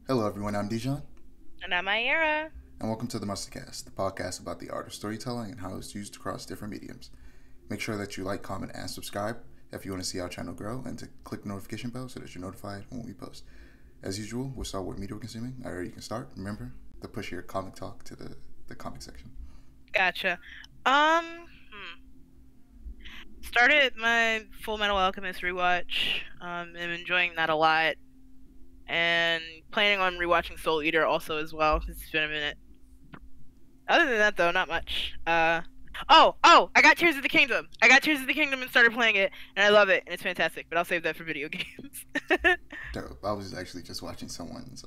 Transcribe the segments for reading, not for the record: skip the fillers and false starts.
Hello, everyone. I'm Dijon, And I'm Aiara. and welcome to the Mustardcast, the podcast about the art of storytelling and how it's used across different mediums. Make sure that you like, comment, and subscribe if you want to see our channel grow, and to click the notification bell so that you're notified when we post. As usual, we'll start what media we're consuming. Alright, you can start. Remember to push your comic talk to the comic section. Gotcha. Um, Started my Full Metal Alchemist rewatch. I'm enjoying that a lot. And planning on rewatching Soul Eater also as well, because it's been a minute. Other than that, though, not much. I got Tears of the Kingdom. I got Tears of the Kingdom and started playing it, and I love it, and it's fantastic, but I'll save that for video games. Dope. I was actually just watching someone's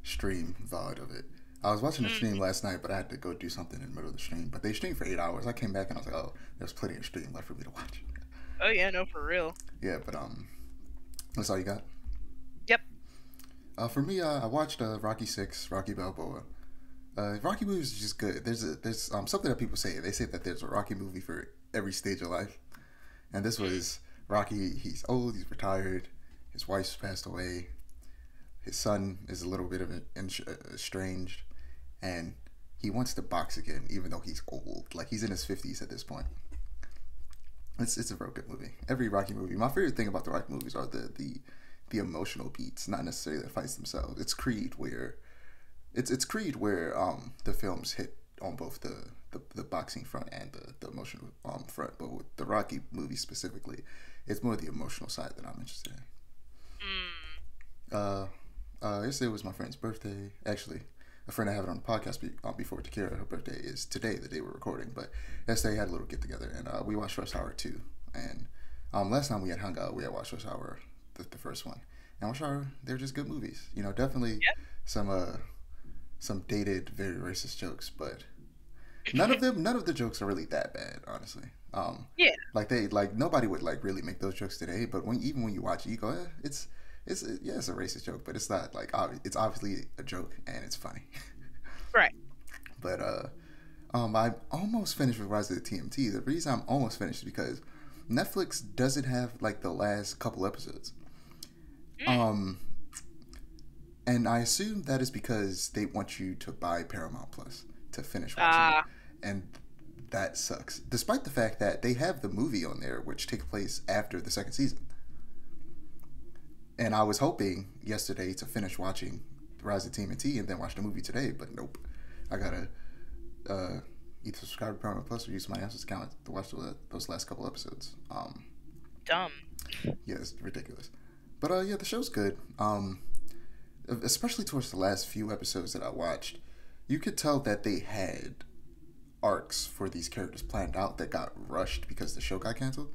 stream VOD of it. I was watching the stream last night, but I had to go do something in the middle of the stream. But they streamed for 8 hours. I came back and I was like, oh, there's plenty of stream left for me to watch. Oh yeah, no, for real. Yeah, but that's all you got. Yep. For me, I watched Rocky Six, Rocky Balboa. Rocky movies is just good. There's something that people say. They say that there's a Rocky movie for every stage of life, and this was Rocky. He's old. He's retired. His wife's passed away. His son is a little bit of estranged, and he wants to box again, even though he's old. Like he's in his 50s at this point. It's a real good movie. Every Rocky movie. My favorite thing about the Rocky movies are the emotional beats, not necessarily the fights themselves. It's Creed where the films hit on both the boxing front and the emotional front. But with the Rocky movie specifically, it's more the emotional side that I'm interested in. Yesterday was my friend's birthday. Actually, a friend I have it on the podcast before, Takira. Her birthday is today, the day we're recording. But yesterday had a little get together, and we watched Rush Hour 2. And last time we had hung out, we had watched Rush Hour, the first one. And Rush Hour, they're just good movies. You know, definitely Yep. some dated, very racist jokes, but none of the jokes are really that bad, honestly. Yeah. Like nobody would like really make those jokes today. But even when you watch it, you go, yeah, it's a racist joke, but it's not like it's obviously a joke and it's funny. Right. But I almost finished with Rise of the TMT. The reason I'm almost finished is because Netflix doesn't have like the last couple episodes. Um, and I assume that is because they want you to buy Paramount Plus to finish watching it, Ah. and that sucks. Despite the fact that they have the movie on there, which takes place after the second season. And I was hoping yesterday to finish watching Rise of TMNT and then watch the movie today, but nope. I gotta either subscribe to Paramount Plus or use my Access account to watch those last couple episodes. Dumb. Yeah, it's ridiculous. But yeah, the show's good. Especially towards the last few episodes that I watched, you could tell that they had arcs for these characters planned out that got rushed because the show got canceled.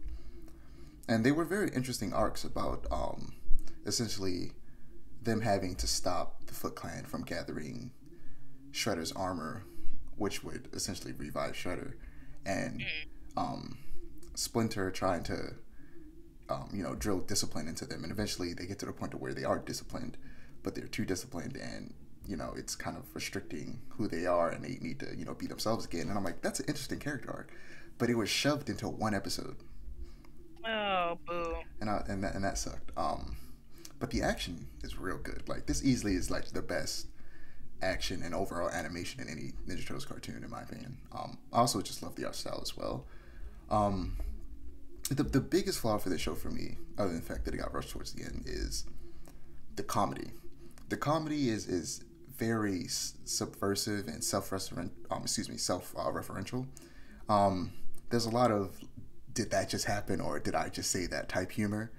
And they were very interesting arcs about essentially them having to stop the Foot Clan from gathering Shredder's armor, which would essentially revive Shredder, and Splinter trying to drill discipline into them, and eventually they get to the point to where they are disciplined, but they're too disciplined, and it's kind of restricting who they are, and they need to be themselves again. And I'm like, that's an interesting character arc, but it was shoved into one episode, Oh, boo. and that sucked. But the action is real good. Like this easily is like the best action and overall animation in any Ninja Turtles cartoon, in my opinion. I also just love the art style as well. Um, the biggest flaw for this show for me, other than the fact that it got rushed towards the end, is the comedy. The comedy is very subversive and self-referential. There's a lot of did that just happen or did I just say that type humor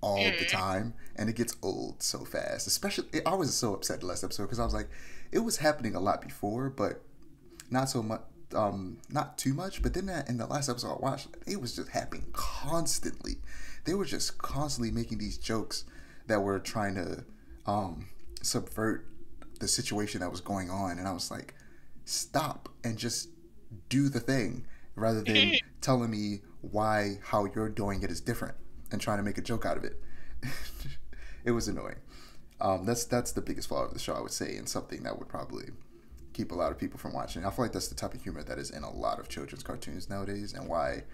all the time, and it gets old so fast. Especially, I was so upset the last episode because I was like, it was happening a lot before, but not so much. Not too much, but then in the last episode I watched, it was just happening constantly. They were just constantly making these jokes that were trying to subvert the situation that was going on, and I was like, stop and just do the thing rather than telling me how you're doing it is different and trying to make a joke out of it. It was annoying. That's the biggest flaw of the show, I would say, and something that would probably keep a lot of people from watching. I feel like that's the type of humor that is in a lot of children's cartoons nowadays, and why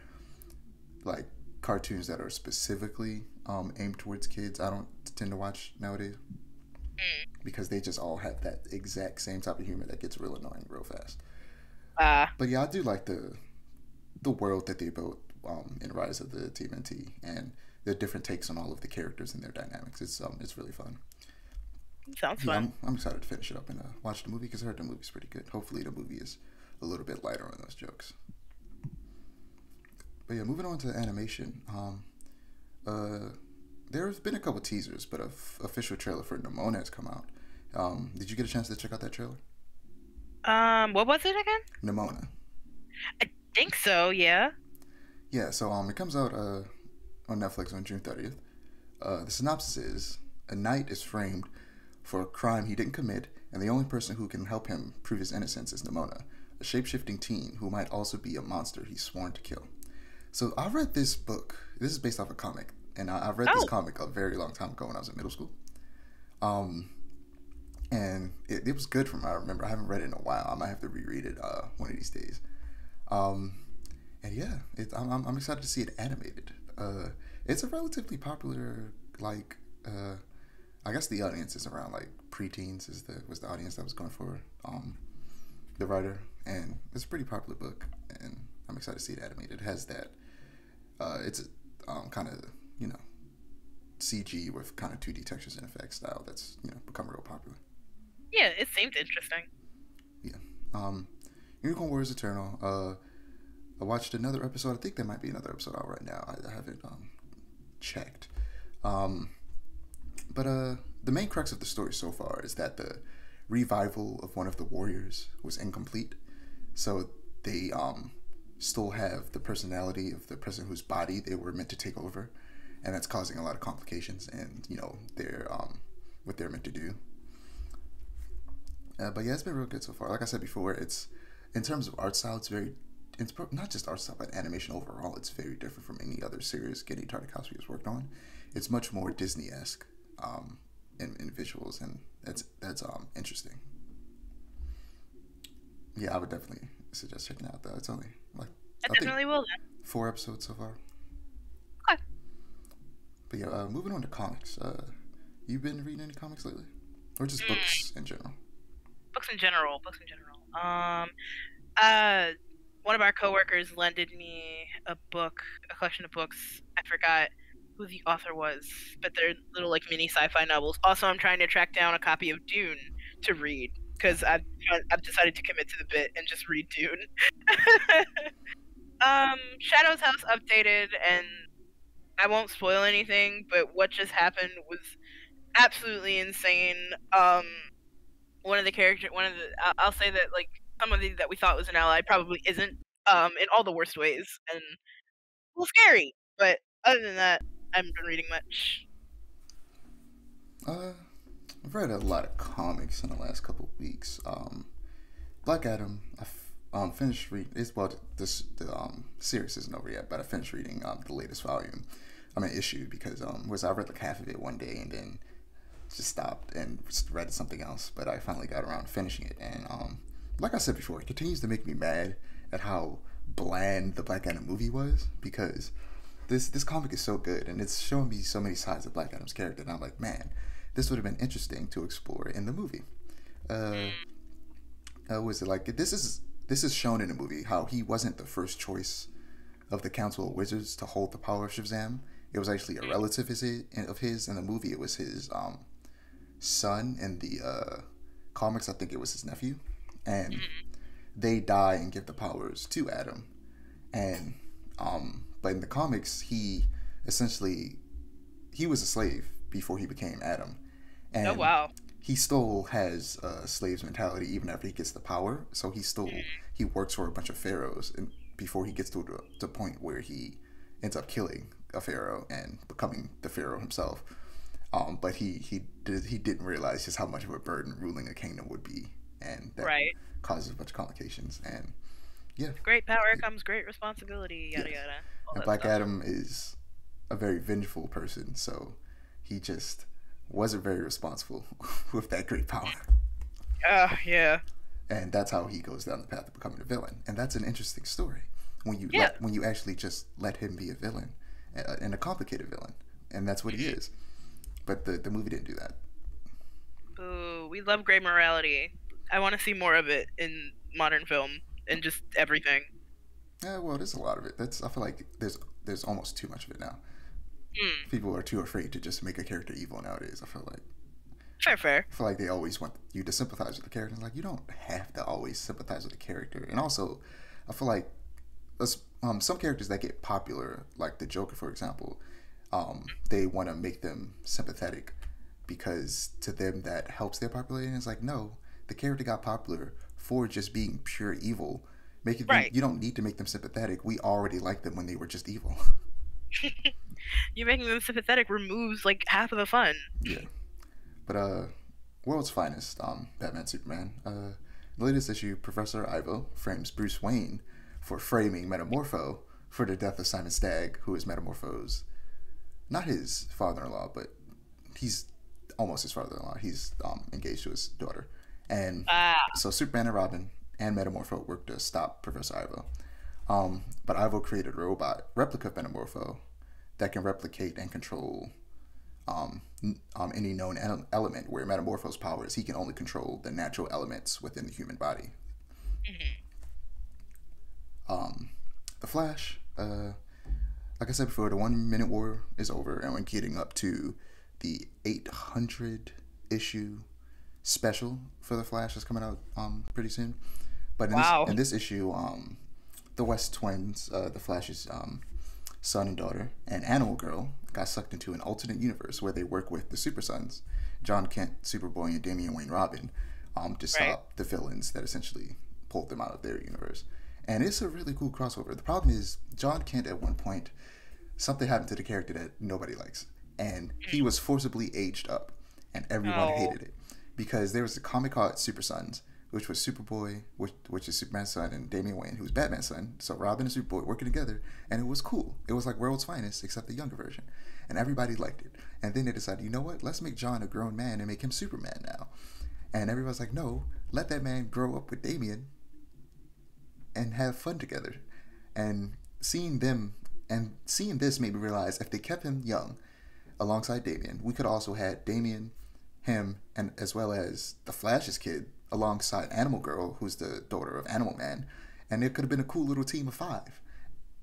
like cartoons that are specifically aimed towards kids I don't tend to watch nowadays. because they just all have that exact same type of humor that gets real annoying real fast. Ah, But yeah, I do like the world that they built in Rise of the TMNT and the different takes on all of the characters and their dynamics. It's really fun. sounds Yeah, fun. I'm excited to finish it up and watch the movie because I heard the movie's pretty good. Hopefully, the movie is a little bit lighter on those jokes. But yeah, moving on to animation. Uh, there's been a couple teasers, but a official trailer for Nimona has come out. Did you get a chance to check out that trailer? What was it again? Nimona. I think so, yeah. Yeah, so it comes out on Netflix on June 30th. The synopsis is a knight is framed for a crime he didn't commit, and the only person who can help him prove his innocence is Nimona, a shape-shifting teen who might also be a monster he's sworn to kill. So I read this book. This is based off a comic, and I read this Oh, comic a very long time ago when I was in middle school. Um, and it was good from what I remember. I haven't read it in a while. I might have to reread it one of these days. Um, and yeah, I'm excited to see it animated. It's a relatively popular I guess the audience is around like preteens was the audience that was going for the writer, and it's a pretty popular book, and I'm excited to see it animated. It has that it's kind of you know CG with kind of 2D textures and effects style that's become real popular. yeah, it seemed interesting. Yeah. Unicorn Warriors Eternal. I watched another episode. I think there might be another episode out right now. I haven't checked. Um, but the main crux of the story so far is that the revival of one of the warriors was incomplete. So they still have the personality of the person whose body they were meant to take over, and that's causing a lot of complications and their what they're meant to do. But yeah, it's been real good so far. Like I said before, it's in terms of art style, it's not just art style, but animation overall. It's very different from any other series Genndy Tartakovsky has worked on. It's much more Disney-esque in visuals, and that's interesting. Yeah, I would definitely suggest checking it out though. It's only like I I think definitely will then. 4 episodes so far. Okay. But yeah, moving on to comics. You been reading any comics lately, or just Mm, books in general? books in general. Books in general. Uh, one of our coworkers lended me a book, a collection of books. I forgot who the author was, but they're little like mini sci-fi novels. Also, I'm trying to track down a copy of Dune to read because I've decided to commit to the bit and just read Dune. Shadow's House updated, and I won't spoil anything, but what just happened was absolutely insane. One of the, I'll say that like somebody that we thought was an ally probably isn't. In all the worst ways, and a little scary. But other than that, I haven't been reading much. Uh, I've read a lot of comics in the last couple of weeks. Black Adam. I finished reading. The series isn't over yet, but I finished reading the latest volume. I mean issue because I read like half of it one day and then just stopped and just read something else. But I finally got around to finishing it, and like I said before, it continues to make me mad at how bland the Black Adam movie was because this comic is so good and it's showing me so many sides of Black Adam's character, and I'm like, man, this would have been interesting to explore in the movie. Uh, was it like this is shown in the movie how he wasn't the first choice of the Council of Wizards to hold the power of Shazam. It was actually a relative of his in the movie. It was his son. In the comics, I think it was his nephew, and they die and give the powers to Adam. And but in the comics, he was a slave before he became Adam, Oh and wow. he still has a slave's mentality even after he gets the power. So he works for a bunch of pharaohs and before he gets to the point where he ends up killing a pharaoh and becoming the pharaoh himself. But he didn't realize just how much of a burden ruling a kingdom would be, and that Right. causes a bunch of complications. And yeah, With great power comes great responsibility. Yada yes. yada. All And that Black stuff. Adam is a very vengeful person, so he just wasn't very responsible with that great power. Yeah. And that's how he goes down the path of becoming a villain. And that's an interesting story Yeah. when you actually just let him be a villain, and a complicated villain, and that's what he is. But the movie didn't do that. We love gray morality. I want to see more of it in modern film and just everything. Yeah, well, there's a lot of it. I feel like there's almost too much of it now. Mm. People are too afraid to just make a character evil nowadays. I feel like. Fair. I feel like they always want you to sympathize with the character. Like, you don't have to always sympathize with the character. And also, I feel like some characters that get popular, like the Joker, for example, they want to make them sympathetic because to them that helps their popularity. And it's like, no, the character got popular for just being pure evil. Making them, you don't need to make them sympathetic. We already liked them when they were just evil. You making them sympathetic removes like half of the fun. Yeah. But World's Finest, Batman Superman. The latest issue, Professor Ivo frames Bruce Wayne for framing Metamorpho for the death of Simon Stagg, who is Metamorpho's not his father-in-law, but he's almost his father-in-law. He's engaged to his daughter. And so Superman and Robin and Metamorpho worked to stop Professor Ivo. But Ivo created a robot replica of Metamorpho that can replicate and control any known element, where Metamorpho's power is he can only control the natural elements within the human body. The Flash, like I said before, the 1 minute war is over, and we're getting up to the 800 issue special for the Flash that's coming out pretty soon. But in this issue, the West twins, the Flash's son and daughter, and Animal Girl got sucked into an alternate universe where they work with the Super Sons, John Kent, Superboy, and Damian Wayne Robin, to stop the villains that essentially pulled them out of their universe. And it's a really cool crossover. The problem is, John Kent at one point, something happened to the character that nobody likes, and he was forcibly aged up, and everyone hated it. Because there was a comic called Super Sons, which was Superboy, which is Superman's son, and Damian Wayne, who's Batman's son. So Robin and Superboy working together, and it was cool. It was like World's Finest, except the younger version. And everybody liked it. And then they decided, you know what? Let's make John a grown man and make him Superman now. And everybody's like, no, let that man grow up with Damian and have fun together. And seeing this made me realize if they kept him young alongside Damian, we could also had Damian, him, and as well as the Flash's kid alongside Animal Girl, who's the daughter of Animal Man, and it could have been a cool little team of 5.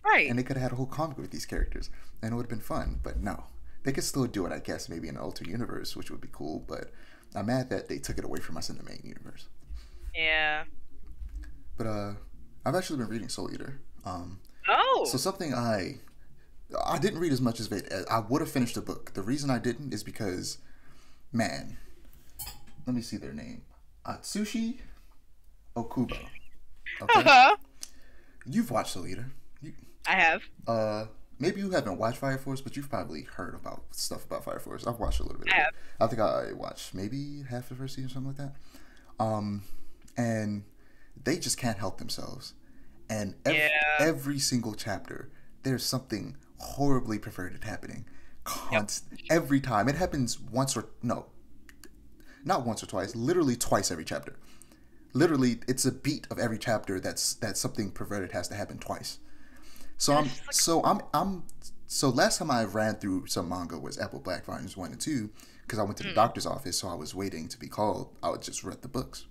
Right. And they could have had a whole comic with these characters, and it would have been fun. But no, they could still do it, I guess, maybe in an alternate universe, which would be cool. But I'm mad that they took it away from us in the main universe. Yeah. But I've actually been reading Soul Eater. So something I didn't read as much as it. I would have finished the book. The reason I didn't is because, man, let me see their name. Atsushi Okubo. Okay. You've watched Soul Eater. I have. Maybe you haven't watched Fire Force, but you've probably heard about stuff about Fire Force. I've watched a little bit of it. I think I watched maybe half the first season or something like that. And they just can't help themselves. And every single chapter, there's something horribly perverted happening. Every time. It happens not once or twice, literally twice every chapter. Literally, it's a beat of every chapter that something perverted has to happen twice. So last time I ran through some manga was Apple Black Volumes 1 and 2, because I went to the doctor's office, so I was waiting to be called. I would just read the books.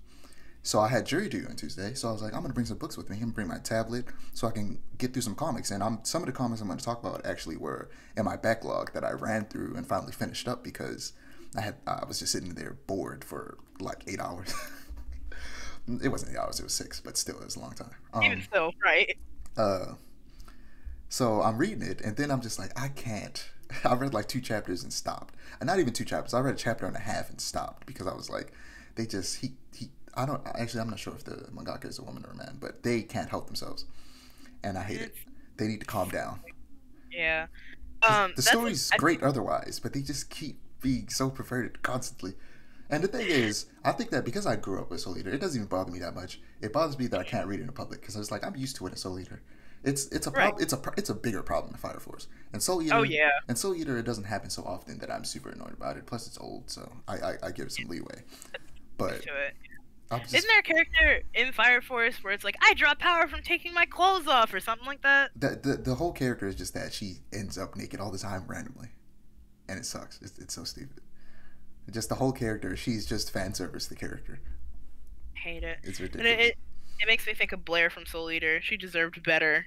So I had jury duty on Tuesday, so I was like, I'm going to bring some books with me. I'm going to bring my tablet so I can get through some comics. And some of the comics I'm going to talk about actually were in my backlog that I ran through and finally finished up because I was just sitting there bored for like 8 hours. It wasn't 8 hours, it was 6, but still, it was a long time. Even still, right? So I'm reading it, and then I'm just like, I can't. I read like 2 chapters and stopped. And not even 2 chapters. I read a chapter and a half and stopped because I was like, I'm not sure if the mangaka is a woman or a man, but they can't help themselves. And I hate it. They need to calm down. Yeah. The story's great otherwise, but they just keep being so perverted constantly. And the thing is, I think that because I grew up with Soul Eater, it doesn't even bother me that much. It bothers me that I can't read it in public because I was like, I'm used to it in Soul Eater. It's a problem. It's a bigger problem than Fire Force. And Soul Eater. Oh yeah. And Soul Eater, it doesn't happen so often that I'm super annoyed about it. Plus, it's old, so I give it some leeway. But isn't there a character in Fire Force where it's like, I draw power from taking my clothes off or something like that? The whole character is just that she ends up naked all the time randomly, and it sucks. It's so stupid. Just the whole character. She's just fan service. The character. Hate it. It's And ridiculous. it makes me think of Blair from Soul Eater. She deserved better.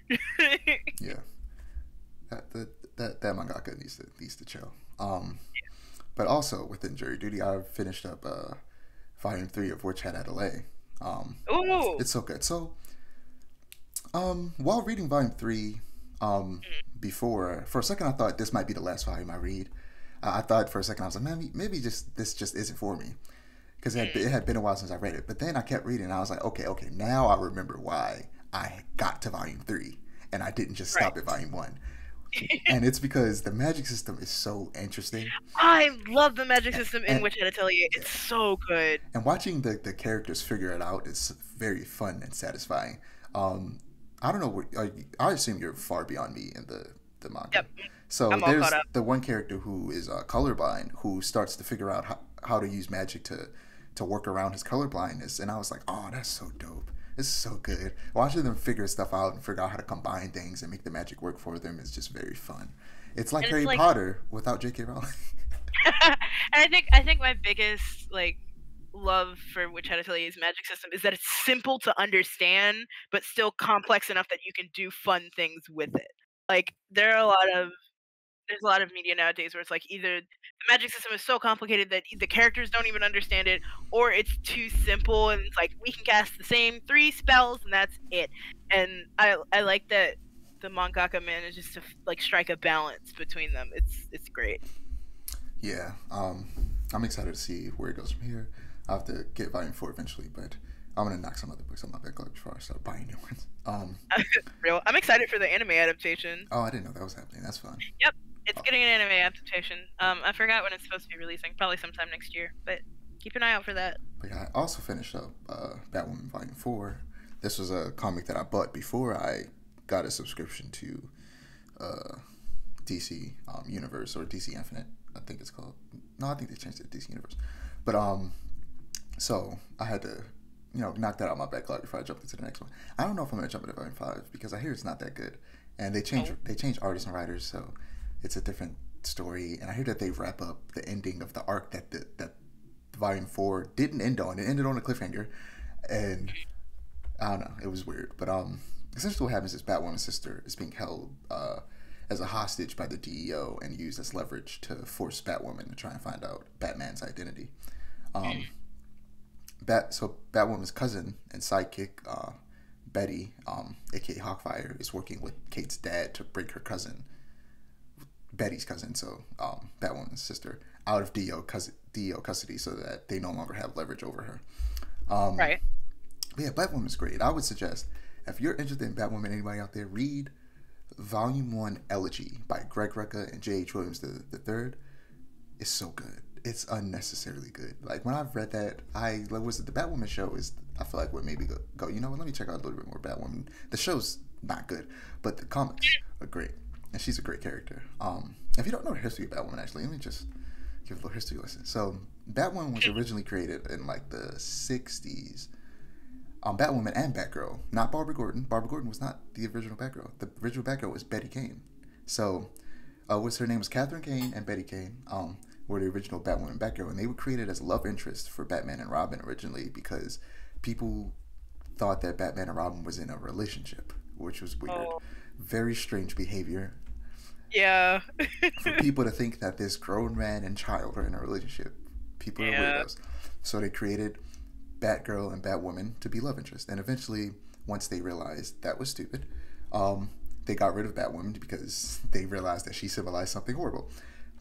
Yeah. That mangaka needs to chill. But also within jury duty, I finished up volume 3 of Witch Hat Adelaide. Ooh. It's so good. So while reading volume 3, before, for a second I thought this might be the last volume I read. I thought for a second I was like, man, maybe this just isn't for me, because it had been a while since I read it. But then I kept reading and I was like, okay, now I remember why I got to volume 3 and I didn't just stop at volume 1. And it's because the magic system is so interesting. I love the magic system in Witch Hat Atelier. It's so good. And watching the characters figure it out is very fun and satisfying. I don't know. I assume you're far beyond me in the manga. Yep. So there's the one character who is colorblind, who starts to figure out how to use magic to work around his colorblindness. And I was like, oh, that's so dope. This is so good. Watching them figure stuff out and figure out how to combine things and make the magic work for them is just very fun. It's like Harry Potter without J.K. Rowling. And I think my biggest love for Witch Hat Atelier's magic system is that it's simple to understand, but still complex enough that you can do fun things with it. Like there's a lot of media nowadays where it's like either the magic system is so complicated that the characters don't even understand it, or it's too simple and it's like we can cast the same 3 spells and that's it. And I like that the mangaka manages to strike a balance between them. It's great. Yeah, I'm excited to see where it goes from here. I'll have to get volume 4 eventually, but I'm gonna knock some other books on my backlog before I start buying new ones. I'm excited for the anime adaptation. Oh, I didn't know that was happening. That's fun. Yep. It's getting an anime adaptation. I forgot when it's supposed to be releasing. Probably sometime next year. But keep an eye out for that. But yeah, I also finished up Batwoman Volume 4. This was a comic that I bought before I got a subscription to DC Universe, or DC Infinite, I think it's called. No, I think they changed it to DC Universe. But so I had to knock that out of my backlog before I jumped into the next one. I don't know if I'm gonna jump into Volume 5 because I hear it's not that good, and they change artists and writers, so it's a different story. And I hear that they wrap up the ending of the arc that Volume 4 didn't end on. It ended on a cliffhanger, and I don't know, it was weird. But essentially what happens is Batwoman's sister is being held as a hostage by the DEO and used as leverage to force Batwoman to try and find out Batman's identity. So Batwoman's cousin and sidekick, Betty, aka Hawkfire, is working with Kate's dad to bring her cousin, Betty's cousin, so Batwoman's sister, out of DEO custody so that they no longer have leverage over her. Right. But yeah, Batwoman's great. I would suggest, if you're interested in Batwoman, anybody out there, read Volume 1 Elegy by Greg Rucka and J.H. Williams the third. It's so good. It's unnecessarily good. Like, when I've read that, the Batwoman show is, I feel like, what made me go, you know what, let me check out a little bit more Batwoman. The show's not good, but the comics are great. And she's a great character. If you don't know the history of Batwoman, actually, let me just give a little history lesson. So, Batwoman was originally created in, like, the 60s. Batwoman and Batgirl, not Barbara Gordon. Barbara Gordon was not the original Batgirl. The original Batgirl was Betty Kane. So, her name was Catherine Kane and Betty Kane, were the original Batwoman and Batgirl, and they were created as love interests for Batman and Robin originally because people thought that Batman and Robin was in a relationship, which was weird. Very strange behavior. Yeah. For people to think that this grown man and child are in a relationship. People are weirdos. So they created Batgirl and Batwoman to be love interests. And eventually, once they realized that was stupid, they got rid of Batwoman because they realized that she symbolized something horrible.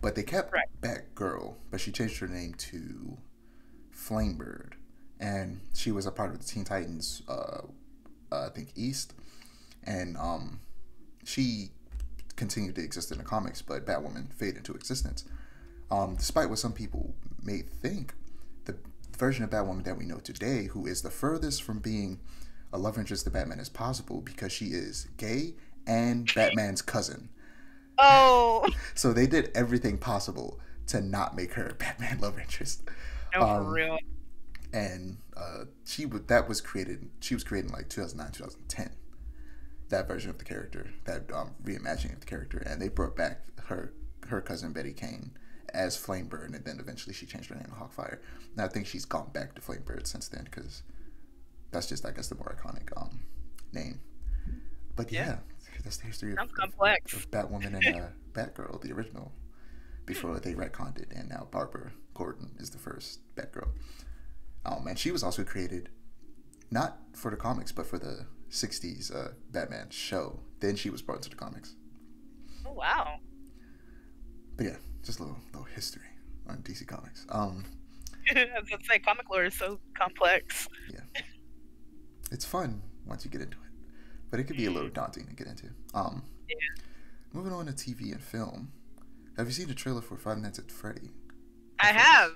But they kept Batgirl, but she changed her name to Flamebird. And she was a part of the Teen Titans, I think, East. And she continued to exist in the comics, but Batwoman faded into existence. Despite what some people may think, the version of Batwoman that we know today, who is the furthest from being a love interest to Batman as possible, because she is gay and Batman's cousin. Oh. So they did everything possible to not make her a Batman love interest. No, for real. And she was created in like 2009, 2010. That version of the character, that reimagining of the character, and they brought back her cousin Betty Kane as Flamebird, and then eventually she changed her name to Hawkfire. And I think she's gone back to Flamebird since then, because that's just, I guess, the more iconic name. But yeah, that's the history of Batwoman and Batgirl, the original, before they retconned it, and now Barbara Gordon is the first Batgirl. And she was also created not for the comics, but for the 60s Batman show. Then she was brought into the comics. Oh, wow. But yeah, just a little history on DC Comics. I was going to say, comic lore is so complex. Yeah. It's fun once you get into it, but it could be a little daunting to get into. Moving on to TV and film. Have you seen the trailer for Five Nights at Freddy? I have.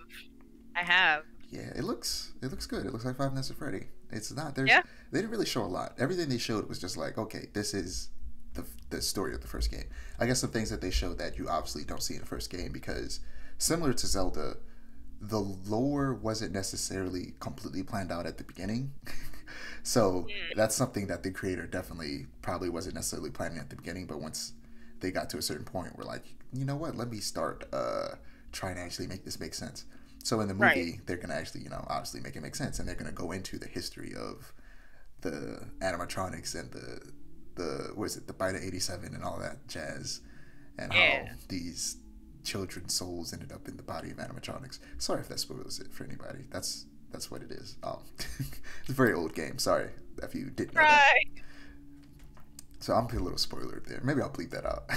Yeah, it looks good. It looks like Five Nights at Freddy. It's not. They didn't really show a lot. Everything they showed was just like, okay, this is the story of the first game. I guess some things that they showed that you obviously don't see in the first game, because similar to Zelda, the lore wasn't necessarily completely planned out at the beginning. So that's something that the creator definitely probably wasn't necessarily planning at the beginning, but once they got to a certain point, we're like, you know what, let me start trying to actually make this make sense. So in the movie, they're going to actually, obviously make it make sense, and they're going to go into the history of the animatronics and the Beta 87 and all that jazz, and how these children's souls ended up in the body of animatronics. Sorry if that spoils it for anybody. That's what it is. It's a very old game. Sorry if you didn't know that. So I'm putting a little spoiler there. Maybe I'll bleep that out.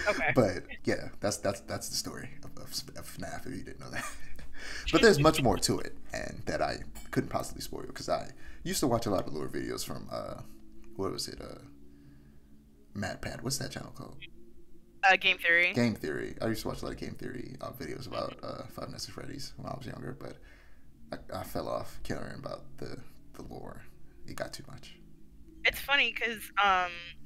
Okay. But yeah, that's the story of FNAF, if you didn't know that. But there's much more to it, and that I couldn't possibly spoil, because I used to watch a lot of lore videos from what was it? MatPat. What's that channel called? Game Theory. Game Theory. I used to watch a lot of Game Theory videos about Five Nights at Freddy's when I was younger, but I fell off caring about the lore. It got too much. It's funny because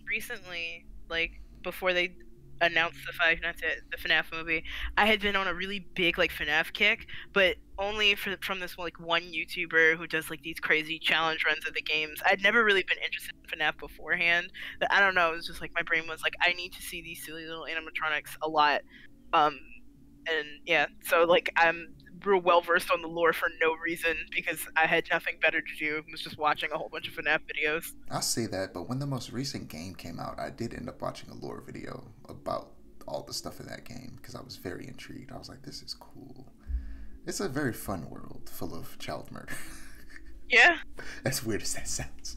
recently, like before they announced the Five Nights at the FNAF movie, I had been on a really big like FNAF kick, but only from this like one YouTuber who does like these crazy challenge runs of the games. I'd never really been interested in FNAF beforehand. But I don't know, it was just like my brain was like, I need to see these silly little animatronics a lot. And yeah, so like I'm real well versed on the lore for no reason, because I had nothing better to do. I was just watching a whole bunch of FNAF videos. I'll say that, but when the most recent game came out, I did end up watching a lore video about all the stuff in that game, because I was very intrigued. I was like, this is cool. It's a very fun world full of child murder. Yeah. As weird as that sounds.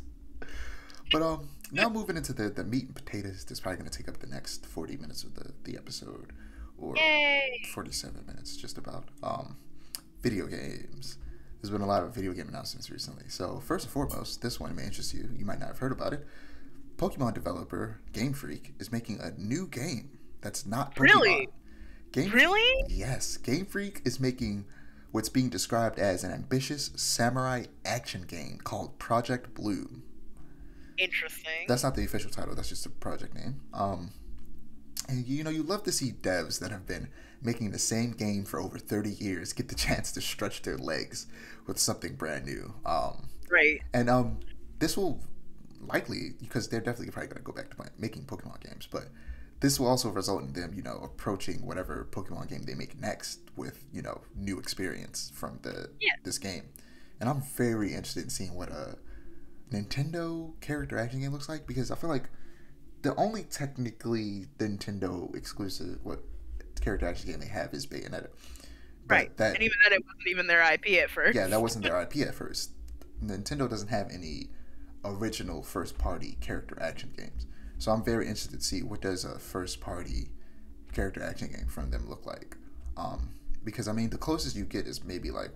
But now moving into the meat and potatoes, that's probably going to take up the next 40 minutes of the episode. Or 47 minutes, just about. Video games. There's been a lot of video game announcements recently. So first and foremost, this one may interest you. You might not have heard about it. Pokemon developer Gamefreak is making a new game that's not Pokemon. Really? Yes. Gamefreak is making what's being described as an ambitious samurai action game called Project Blue. Interesting. That's not the official title. That's just a project name. And you love to see devs that have been making the same game for over 30 years get the chance to stretch their legs with something brand new. Right. And this will likely, because they're definitely probably going to go back to making Pokemon games, but this will also result in them, approaching whatever Pokemon game they make next with, new experience from this game. And I'm very interested in seeing what a Nintendo character action game looks like, because I feel like the only technically Nintendo exclusive character action game they have is Bayonetta. Right. And even then, it wasn't even their IP at first. Yeah, that wasn't their IP at first. Nintendo doesn't have any original first-party character action games. So I'm very interested to see what does a first-party character action game from them look like. Because, the closest you get is maybe like,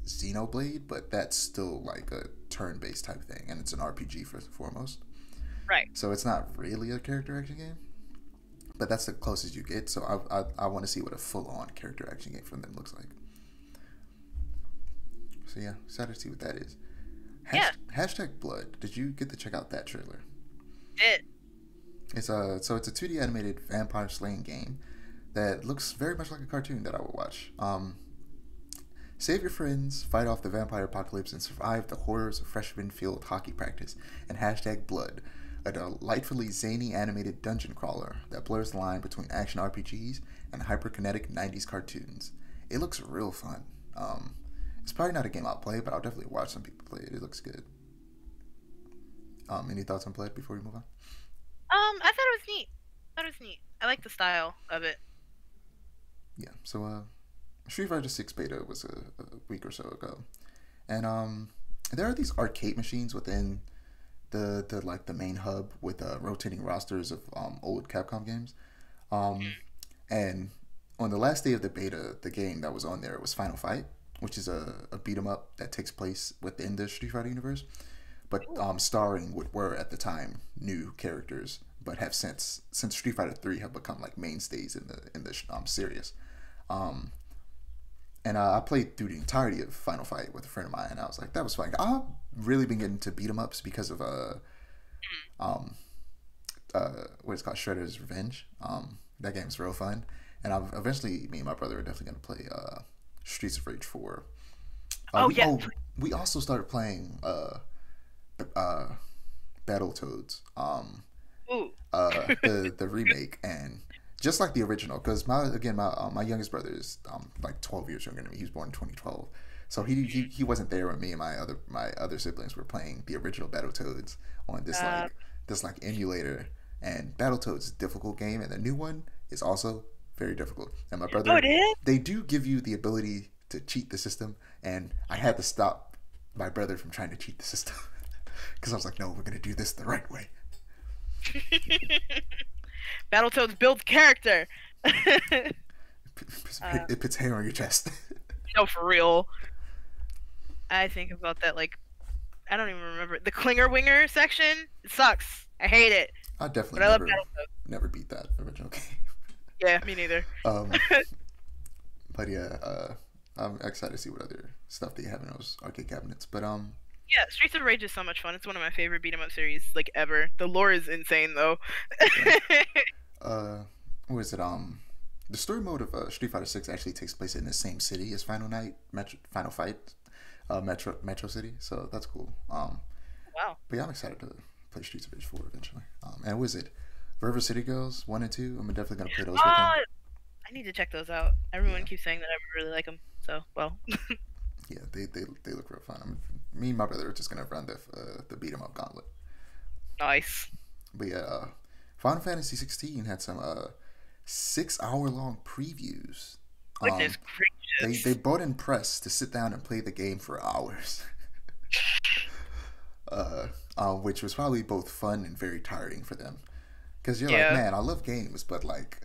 Xenoblade, but that's still like a turn-based type thing, and it's an RPG first and foremost. Right. So it's not really a character action game, but that's the closest you get. So I want to see what a full-on character action game from them looks like. So yeah, excited to see what that is. Hashtag Blood. Did you get to check out that trailer? Did. It's a 2D animated vampire slaying game that looks very much like a cartoon that I would watch. Save your friends, fight off the vampire apocalypse, and survive the horrors of freshman field hockey practice. And hashtag Blood. a delightfully zany animated dungeon crawler that blurs the line between action RPGs and hyperkinetic 90s cartoons. It looks real fun. It's probably not a game I'll play, but I'll definitely watch some people play it. It looks good. Any thoughts on Play before we move on? I thought it was neat. I like the style of it. Yeah. So, Street Fighter 6 beta was a week or so ago, and there are these arcade machines within the main hub with rotating rosters of old Capcom games. And on the last day of the beta, the game that was on there was Final Fight, which is a beat 'em up that takes place within the Street Fighter universe, but starring what were at the time new characters, but have since Street Fighter 3 have become like mainstays in the series. And I played through the entirety of Final Fight with a friend of mine, and I was like, that was fun. I've really been getting to beat 'em ups because of what it's called, Shredder's Revenge. That game's real fun, and eventually me and my brother are definitely gonna play Streets of Rage 4. We also started playing Battletoads, the remake, and just like the original, because my youngest brother is like 12 years younger than me. He was born in 2012, so he wasn't there when me and my other siblings were playing the original Battletoads on this emulator. And Battletoads is a difficult game, and the new one is also very difficult. And my brother, they do give you the ability to cheat the system, and I had to stop my brother from trying to cheat the system because I was like, no, we're gonna do this the right way. Battletoads builds character. It puts hair on your chest. No, for real. I think about that like, I don't even remember the Klinger Winger section. It sucks. I hate it. I definitely never beat that original game. Yeah, me neither. But yeah, I'm excited to see what other stuff they have in those arcade cabinets. But yeah, Streets of Rage is so much fun. It's one of my favorite beat 'em up series like ever. The lore is insane though. What is it? The story mode of Street Fighter 6 actually takes place in the same city as Final Fight, Metro City. So that's cool. Wow. But yeah, I'm excited to play Streets of Rage 4 eventually. And what is it? River City Girls 1 and 2. I'm definitely gonna play those with them. I need to check those out. Everyone keeps saying that I really like them. So well. Yeah, they look real fun. Me and my brother are just gonna run the beat 'em up gauntlet. Nice. But yeah, Final Fantasy 16 had some 6-hour long previews. Goodness gracious. They brought in press to sit down and play the game for hours. Which was probably both fun and very tiring for them. Because you're like, man, I love games, but like,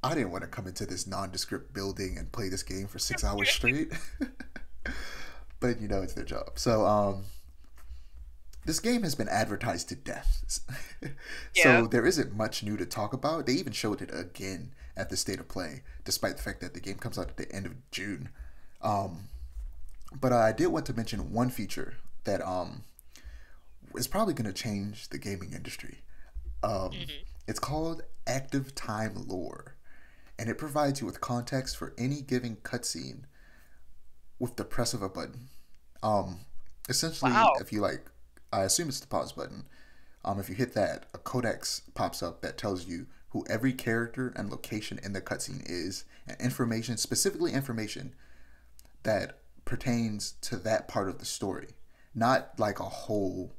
I didn't want to come into this nondescript building and play this game for 6 hours straight. But you know, it's their job. So this game has been advertised to death. So there isn't much new to talk about. They even showed it again at the State of Play, despite the fact that the game comes out at the end of June. But I did want to mention one feature that is probably going to change the gaming industry. It's called Active Time Lore, and it provides you with context for any given cutscene with the press of a button. Essentially, if you like, I assume it's the pause button. If you hit that, a codex pops up that tells you who every character and location in the cutscene is, and information, specifically information that pertains to that part of the story, not like a whole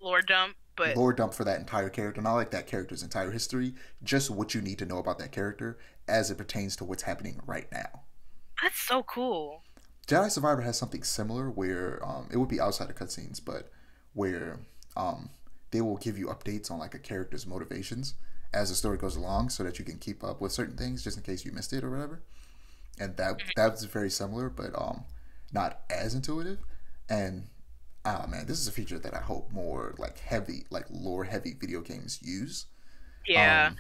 lore dump, but lore dump for that entire character, not like that character's entire history, just what you need to know about that character as it pertains to what's happening right now. That's so cool. Jedi Survivor has something similar where it would be outside of cutscenes, but where they will give you updates on like a character's motivations as the story goes along, so that you can keep up with certain things just in case you missed it or whatever. And that's very similar, but not as intuitive. And man, this is a feature that I hope more like lore heavy video games use. Yeah.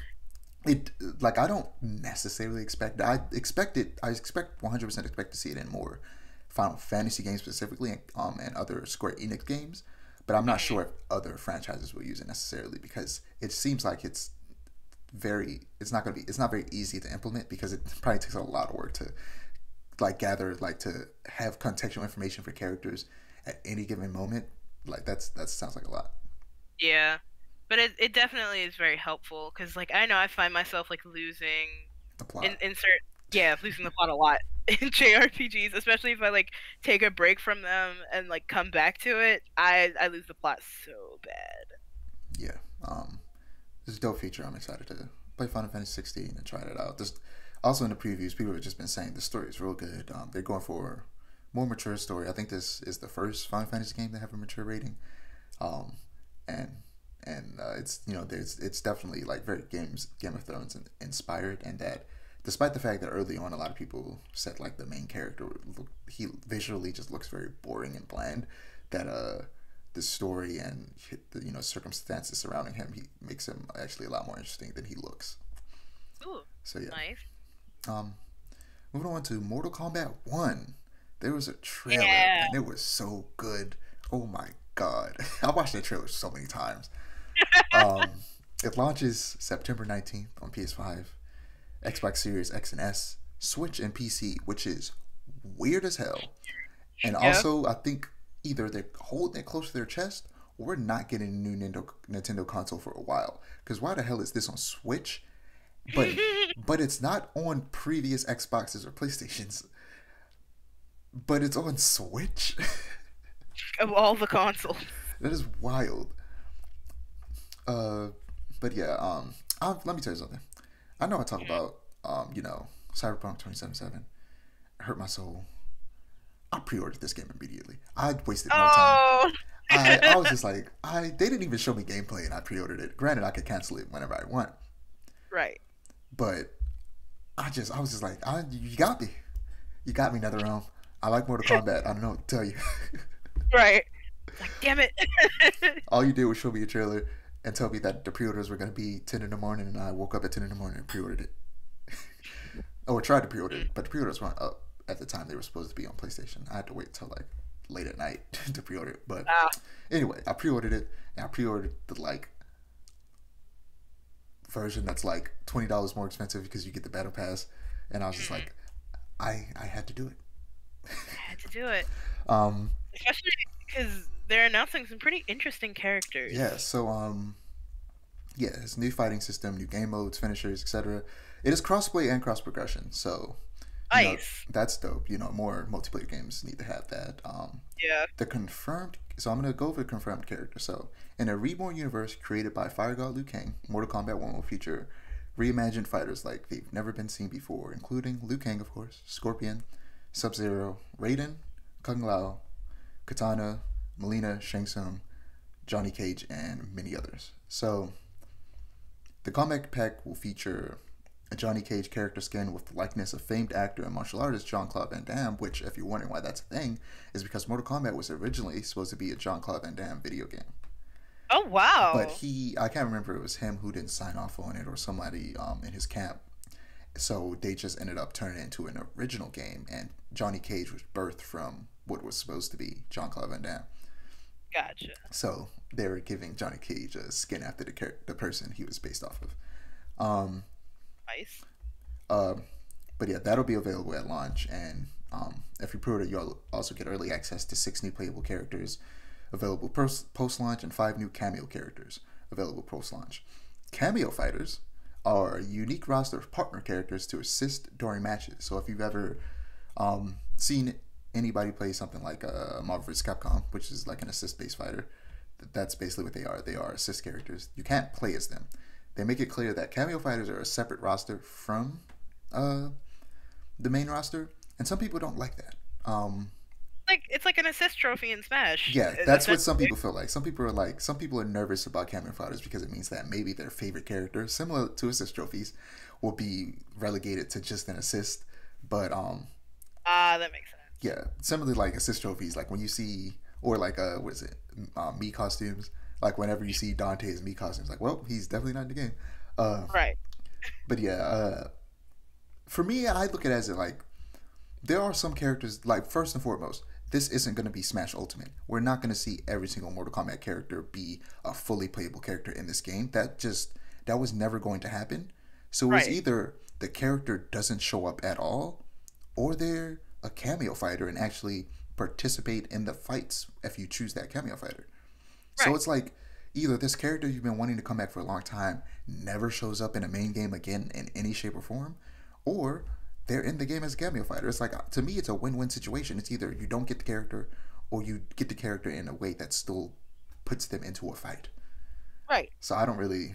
I don't necessarily expect. I expect 100% expect to see it in more Final Fantasy games specifically, and other Square Enix games. But I'm not sure if other franchises will use it necessarily, because it seems like it's not very easy to implement, because it probably takes a lot of work to to have contextual information for characters at any given moment Like that sounds like a lot. Yeah. But it definitely is very helpful because like I know I find myself like losing The plot. insert yeah, losing the plot a lot in JRPGs, especially if I like take a break from them and like come back to it. I lose the plot so bad. Yeah. This is a dope feature. I'm excited to play Final Fantasy 16 and try it out. This also in the previews, people have just been saying the story is real good. They're going for more mature story. I think this is the first Final Fantasy game to have a mature rating. Um, and it's there's it's definitely like very Game of Thrones inspired, and that despite the fact that early on a lot of people said like the main character he visually just looks very boring and bland, that the story and the circumstances surrounding him, he makes him actually a lot more interesting than he looks. Ooh, So yeah. nice. Um, moving on to Mortal Kombat 1. There was a trailer Yeah. and it was so good. Oh my god. I watched that trailer so many times. Um, it launches September 19th on PS5, Xbox Series X and S, Switch, and PC, which is weird as hell. And Yeah. also, I think either they're holding it close to their chest or we're not getting a new Nintendo console for a while. Because why the hell is this on Switch? But it's not on previous Xboxes or PlayStations. But it's on Switch. Of all the consoles. That is wild. Uh, but yeah, let me tell you something. I know I talk about Cyberpunk 2077. Hurt my soul. I pre-ordered this game immediately. I wasted no time. Oh. I was just like, they didn't even show me gameplay and I pre-ordered it. Granted, I could cancel it whenever I want, Right. but I was just like, you got me. You got me, NetherRealm. I like Mortal Kombat. I don't know what to tell you. Right. It's like, damn it. All you did was show me a trailer and tell me that the pre-orders were going to be 10 in the morning, and I woke up at 10 in the morning and pre-ordered it. Or tried to pre-order it, but the pre-orders weren't up at the time they were supposed to be on PlayStation. I had to wait till like late at night to pre-order it. But Ah. anyway, I pre-ordered it, and I pre-ordered the like version that's like $20 more expensive because you get the battle pass, and I was just like, I had to do it. I had to do it. Um, Especially because they're announcing some pretty interesting characters. yeah. So yeah, it's new fighting system, new game modes, finishers, etc. It is crossplay and cross progression, so Nice. that's dope. More multiplayer games need to have that. Yeah. The confirmed. So I'm gonna go over the confirmed character. So in a reborn universe created by Fire God Liu Kang, Mortal Kombat 1 will feature reimagined fighters like they've never been seen before, including Liu Kang, of course, Scorpion, Sub-Zero, Raiden, Kung Lao, Katana, Melina, Shang Tsung, Johnny Cage, and many others. So the combat pack will feature a Johnny Cage character skin with the likeness of famed actor and martial artist Jean-Claude Van Damme, which, if you're wondering why that's a thing, is because Mortal Kombat was originally supposed to be a Jean-Claude Van Damme video game. Oh wow. But I can't remember if it was him who didn't sign off on it or somebody in his camp. So they just ended up turning it into an original game, and Johnny Cage was birthed from what was supposed to be Jean-Claude Van Damme. Gotcha. So they were giving Johnny Cage a skin after the person he was based off of. Um, Nice. but yeah, that'll be available at launch, and if you pre-order, you'll also get early access to 6 new playable characters available post-launch and 5 new cameo characters available post-launch. Cameo fighters are a unique roster of partner characters to assist during matches. So if you've ever seen anybody play something like Marvel vs. Capcom, which is like an assist-based fighter, that's basically what they are. They are assist characters. You can't play as them. They make it clear that cameo fighters are a separate roster from the main roster, and some people don't like that. Like it's like an assist trophy in Smash. Yeah, that's what some people feel like. Some people are nervous about cameo fighters because it means that maybe their favorite character, similar to assist trophies, will be relegated to just an assist. But that makes sense. yeah, similarly like assist trophies, like when you see, or like what is it, me costumes. Like whenever you see Dante's me costumes, like, well, he's definitely not in the game. Right. But yeah, for me, I look at it as like there are some characters. Like first and foremost, this isn't going to be Smash Ultimate. We're not going to see every single Mortal Kombat character be a fully playable character in this game. That was never going to happen. So it's either the character doesn't show up at all, or they're a cameo fighter and actually participate in the fights if you choose that cameo fighter. So Right. it's like either this character you've been wanting to come back for a long time never shows up in a main game again in any shape or form, or they're in the game as a cameo fighter. It's like, to me, it's a win-win situation. It's either you don't get the character or you get the character in a way that still puts them into a fight. Right. So I don't really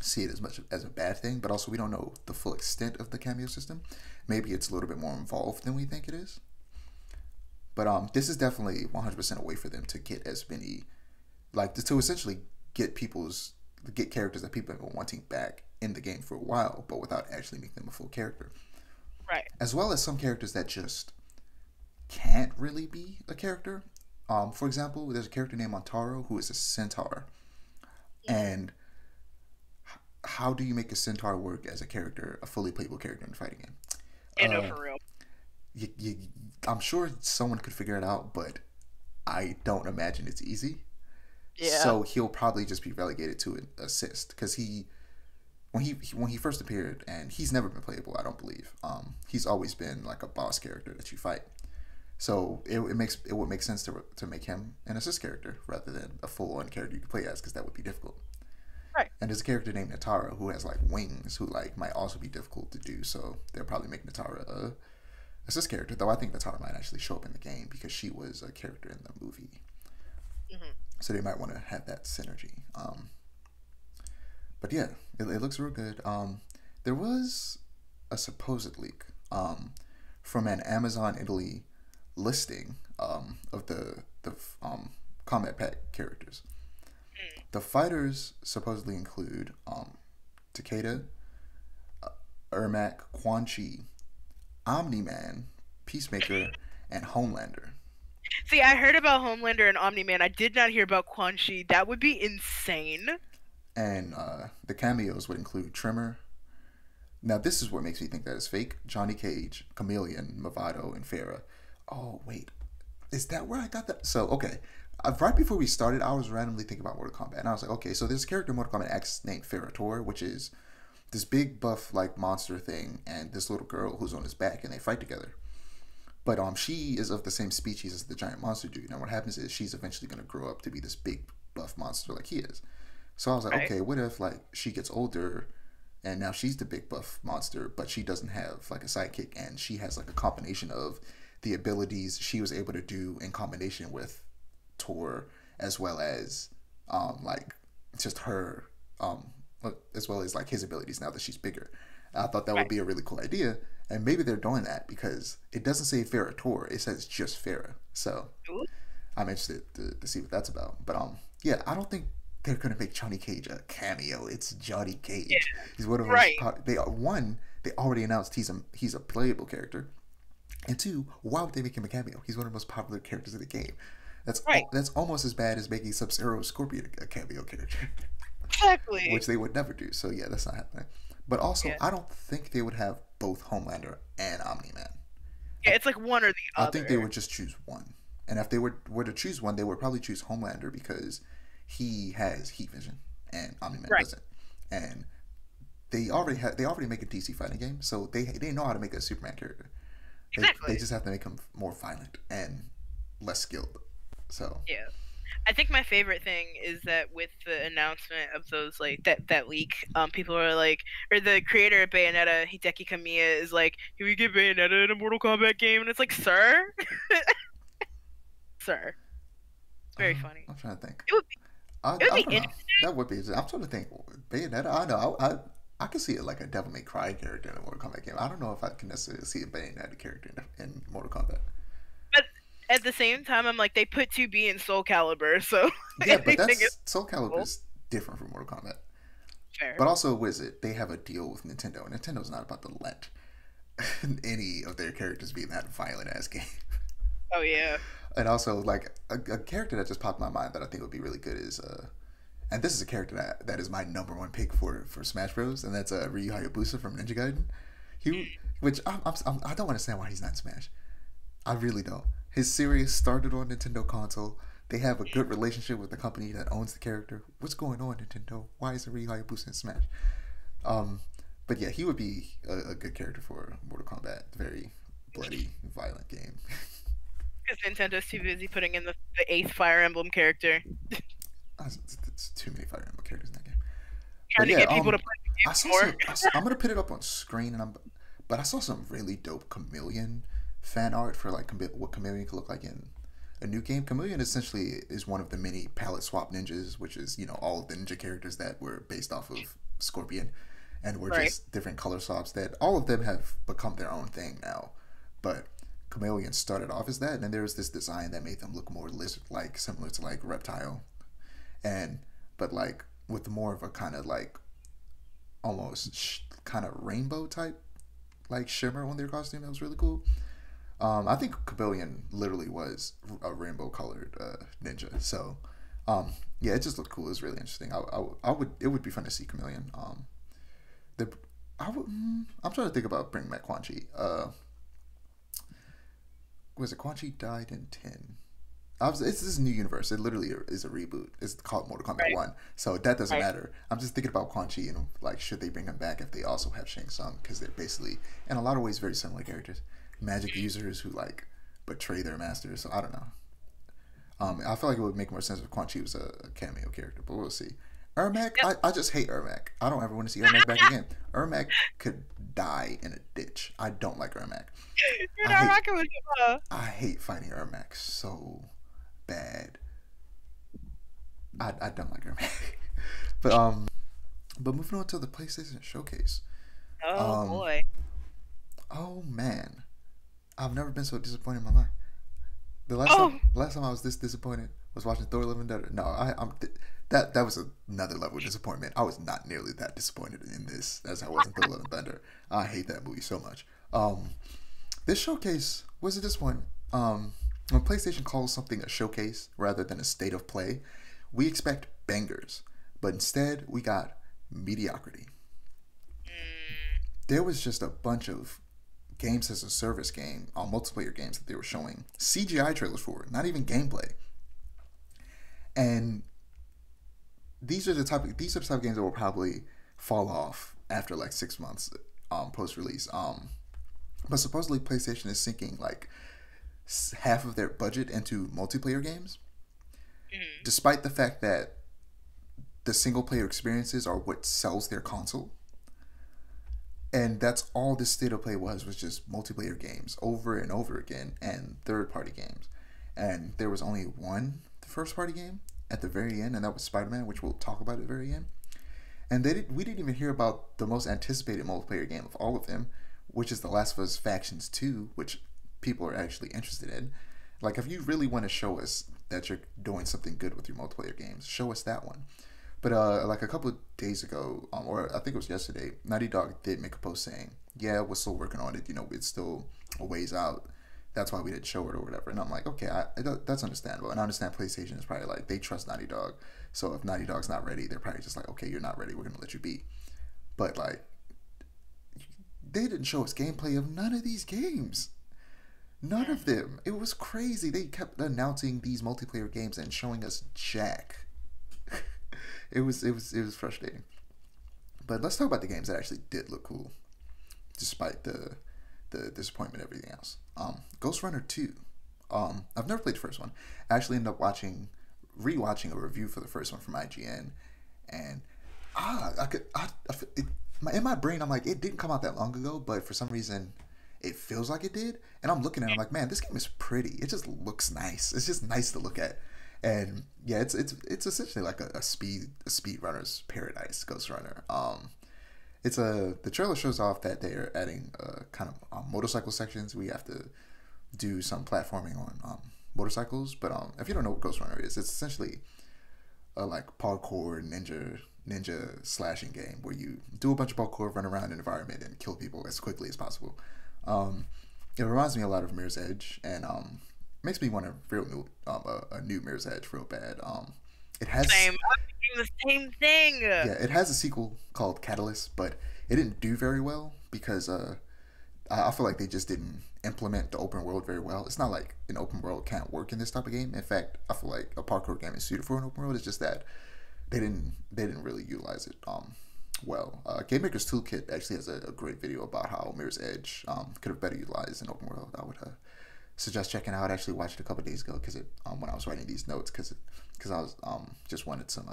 see it as much as a bad thing, but also we don't know the full extent of the cameo system. Maybe it's a little bit more involved than we think it is. But this is definitely 100% a way for them to get as many, like, to essentially get characters that people have been wanting back in the game for a while, but without actually making them a full character. Right. As well as some characters that just can't really be a character. For example, there's a character named Montaro who is a centaur. And how do you make a centaur work as a character, a fully playable character in a fighting game? Yeah, no, for real. I'm sure someone could figure it out, but I don't imagine it's easy. Yeah. So he'll probably just be relegated to an assist because when he first appeared, and he's never been playable, I don't believe. He's always been like a boss character that you fight. So it would make sense to make him an assist character rather than a full on character you can play as, because that would be difficult. Right. And there's a character named Natara who has like wings, who like might also be difficult to do. So they'll probably make Natara a assist character, though I think Natara might actually show up in the game because she was a character in the movie. Mm-hmm. So they might want to have that synergy. But yeah, it looks real good. There was a supposed leak from an Amazon Italy listing of the combat pack characters. The fighters supposedly include Takeda, Ermac, Quan Chi, Omni-Man, Peacemaker, and Homelander. See, I heard about Homelander and Omni-Man. I did not hear about Quan Chi. That would be insane. And the cameos would include Trimmer. Now, this is what makes me think that is fake. Johnny Cage, Chameleon, Movado, and Farah. Oh, wait. Is that where I got that? So, okay. Right before we started, I was randomly thinking about Mortal Kombat. And I was like, okay, so there's a character in Mortal Kombat X named Ferrator, which is this big buff like monster thing, and this little girl who's on his back, and they fight together. But she is of the same species as the giant monster dude. Now what happens is she's eventually going to grow up to be this big buff monster like he is. So I was like, Right. okay, what if like she gets older and now she's the big buff monster, but she doesn't have like a sidekick, and she has like a combination of the abilities she was able to do in combination with Tor, as well as like just her as well as like his abilities now that she's bigger. I thought that would Right. be a really cool idea, and maybe they're doing that because it doesn't say Farah Tor, it says just Farah. So Ooh. I'm interested to see what that's about. But yeah, I don't think they're gonna make Johnny Cage a cameo. It's Johnny Cage. Yeah. He's one of the Right. they already announced he's a playable character, and two, why would they make him a cameo? He's one of the most popular characters in the game. Right. That's almost as bad as making Sub-Zero Scorpion a cameo character. Exactly. Which they would never do. So yeah, that's not happening. But also, Yeah. I don't think they would have both Homelander and Omni-Man. Yeah, it's like one or the I other. think they would just choose one. And if they were to choose one, they would probably choose Homelander because he has heat vision and Omni-Man Right. doesn't. And they already make a DC fighting game, so they know how to make a Superman character. Exactly. They just have to make him more violent and less skilled. So Yeah. I think my favorite thing is that with the announcement of those like that leak, people are like, or the creator of Bayonetta, Hideki Kamiya, is like, "Can we get Bayonetta in a Mortal Kombat game?" And it's like, sir, sir. Very funny. I'm trying to think. It would be, I it would be don't know. interesting. That would be. I'm trying to think. Bayonetta. I know. I can see it like a Devil May Cry character in a Mortal Kombat game. I don't know if I can necessarily see a Bayonetta character in Mortal Kombat. But at the same time, I'm like, they put 2B in Soul Calibur, so Yeah, but anything is Soul Calibur is different from Mortal Kombat. fair. But also, what is it? They have a deal with Nintendo. Nintendo's not about to let any of their characters be in that violent ass game. Oh yeah. And also, like a character that just popped in my mind that I think would be really good is and this is a character that is my number one pick for Smash Bros. And that's Ryu Hayabusa from Ninja Gaiden. Which I don't understand why he's not in Smash. I really don't. His series started on Nintendo console. They have a good relationship with the company that owns the character. What's going on, Nintendo? Why isn't Ryu Hayabusa in Smash? But yeah, he would be a good character for Mortal Kombat. Very bloody, violent game. Nintendo's too busy putting in the eighth Fire Emblem character. It's too many Fire Emblem characters in that game. But Trying to yeah, get people to play I the saw game more. I'm gonna put it up on screen, but I saw some really dope Chameleon fan art for like what Chameleon could look like in a new game. Chameleon essentially is one of the many palette swap ninjas, which is all of the ninja characters that were based off of Scorpion, and were just different color swaps that all of them have become their own thing now. But Chameleon started off as that, and then there was this design that made them look more lizard-like, similar to like Reptile, but like with more of a kind of like almost kind of rainbow type like shimmer on their costume. That was really cool. I think Chameleon literally was a rainbow colored ninja. So yeah, it just looked cool. It was really interesting. It would be fun to see Chameleon. I'm trying to think about bringing back Quan Chi. Was it Quan Chi died in 10? It's this new universe. It literally is a reboot. It's called Mortal Kombat 1. So that doesn't matter. I'm just thinking about Quan Chi and like, should they bring him back if they also have Shang Tsung? Because they're basically, in a lot of ways, very similar characters. Magic users who like betray their masters. So I don't know. I feel like it would make more sense if Quan Chi was a cameo character, but we'll see. Ermac, I just hate Ermac. I don't ever want to see Ermac back again. Ermac could die in a ditch. I don't like Ermac. You're not rocking with him. I hate fighting Ermac so bad. I don't like Ermac. But moving on to the PlayStation Showcase. Oh boy. Oh man, I've never been so disappointed in my life. The last time I was this disappointed was watching Thor: Love and Thunder. No, that was another level of disappointment. I was not nearly that disappointed in this as I was in Thor: Love and Thunder. I hate that movie so much. This showcase was a disappointment. When PlayStation calls something a showcase rather than a state of play, we expect bangers, but instead we got mediocrity. There was just a bunch of games as a service game, multiplayer games that they were showing CGI trailers for, not even gameplay. And these are the type of games that will probably fall off after like 6 months post release. But supposedly PlayStation is sinking like half of their budget into multiplayer games, despite the fact that the single player experiences are what sells their console. And that's all this state of play was just multiplayer games over and over again, and third-party games. And there was only one first-party game at the very end, and that was Spider-Man, which we'll talk about at the very end. And we didn't even hear about the most anticipated multiplayer game of all of them, which is The Last of Us Factions 2, which people are actually interested in. Like, if you really want to show us that you're doing something good with your multiplayer games, show us that one. But like a couple of days ago, or I think it was yesterday, Naughty Dog did make a post saying, yeah, we're still working on it. It's still a ways out. That's why we didn't show it or whatever. And I'm like, okay, that's understandable. And I understand PlayStation is probably like, they trust Naughty Dog. So if Naughty Dog's not ready, they're probably just like, okay, you're not ready. We're going to let you be. But like, they didn't show us gameplay of none of these games. None of them. It was crazy. They kept announcing these multiplayer games and showing us jack. It was frustrating. But let's talk about the games that actually did look cool, despite the disappointment and everything else. Ghost Runner 2. I've never played the first one. I actually ended up rewatching a review for the first one from IGN, and in my brain I'm like, it didn't come out that long ago, but for some reason it feels like it did. And I'm looking at it, I'm like, man, this game is pretty. It just looks nice. It's just nice to look at. And yeah, it's essentially like a speedrunner's paradise, Ghost Runner. The trailer shows off that they're adding kind of motorcycle sections. We have to do some platforming on motorcycles. But if you don't know what Ghost Runner is, it's essentially a like parkour ninja slashing game where you do a bunch of parkour, run around an environment, and kill people as quickly as possible. It reminds me a lot of Mirror's Edge, and makes me want a new Mirror's Edge real bad. It has I'm thinking the same thing. Yeah, it has a sequel called Catalyst, but it didn't do very well because I feel like they just didn't implement the open world very well. It's not like an open world can't work in this type of game. In fact, I feel like a parkour game is suited for an open world. It's just that they didn't really utilize it well. Game Maker's Toolkit actually has a great video about how Mirror's Edge could have better utilized an open world. I would suggest checking out. I actually watched it a couple days ago because it when I was writing these notes because I was just wanted some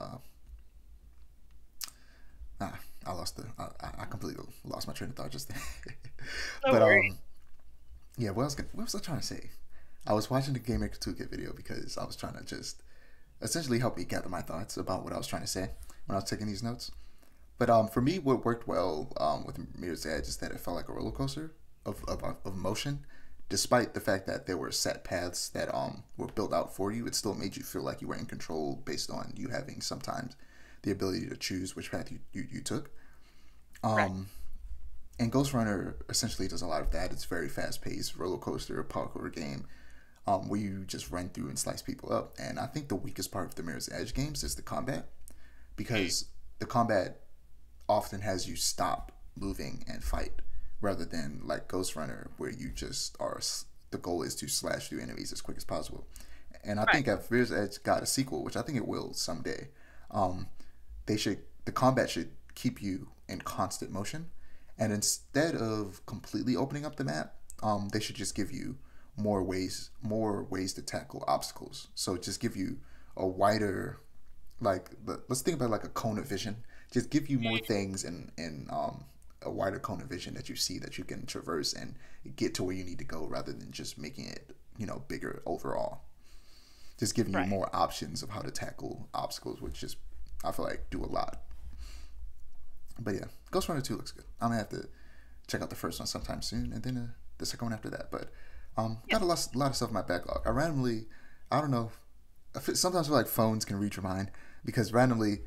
I lost I completely lost my train of thought just then. No But worries. yeah, what was I trying to say? I was watching the Game Maker Toolkit video because I was trying to just essentially help me gather my thoughts about what I was trying to say when I was taking these notes. But for me, what worked well with Mirror's Edge is that it felt like a roller coaster of motion. Despite the fact that there were set paths that were built out for you, it still made you feel like you were in control based on you having sometimes the ability to choose which path you took. Right. And Ghost Runner essentially does a lot of that. It's very fast paced, roller coaster, parkour game where you just run through and slice people up. And I think the weakest part of the Mirror's Edge games is the combat because the combat often has you stop moving and fight rather than like Ghost Runner where you just are the goal is to slash through enemies as quick as possible. And I Right. think if Mirror's Edge got a sequel, which I think it will someday, um, the combat should keep you in constant motion, and instead of completely opening up the map, they should just give you more ways to tackle obstacles. So just give you a wider, like let's think about like a cone of vision. Just give you more things in a wider cone of vision that you see that you can traverse and get to where you need to go, rather than just making it bigger overall. Just giving you Right. more options of how to tackle obstacles, which just I feel like do a lot. But yeah, Ghost Runner 2 looks good. I'm gonna have to check out the first one sometime soon, and then the second one after that. But Yeah. got lot of stuff in my backlog. I don't know. Sometimes I feel like phones can read your mind because randomly,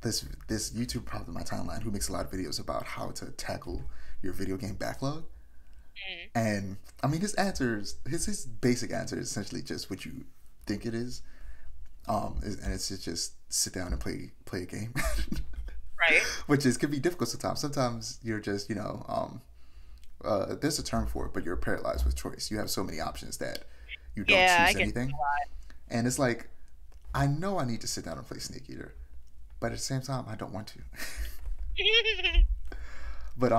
this YouTube popped in my timeline who makes a lot of videos about how to tackle your video game backlog. Mm. And I mean, his basic answer is essentially just what you think it is. And it's just sit down and play a game. Right. Which is can be difficult sometimes. Sometimes you're just there's a term for it, but you're paralyzed with choice. You have so many options that you don't Yeah, I choose get anything, and it's like I know I need to sit down and play Snake Eater, but at the same time I don't want to. I But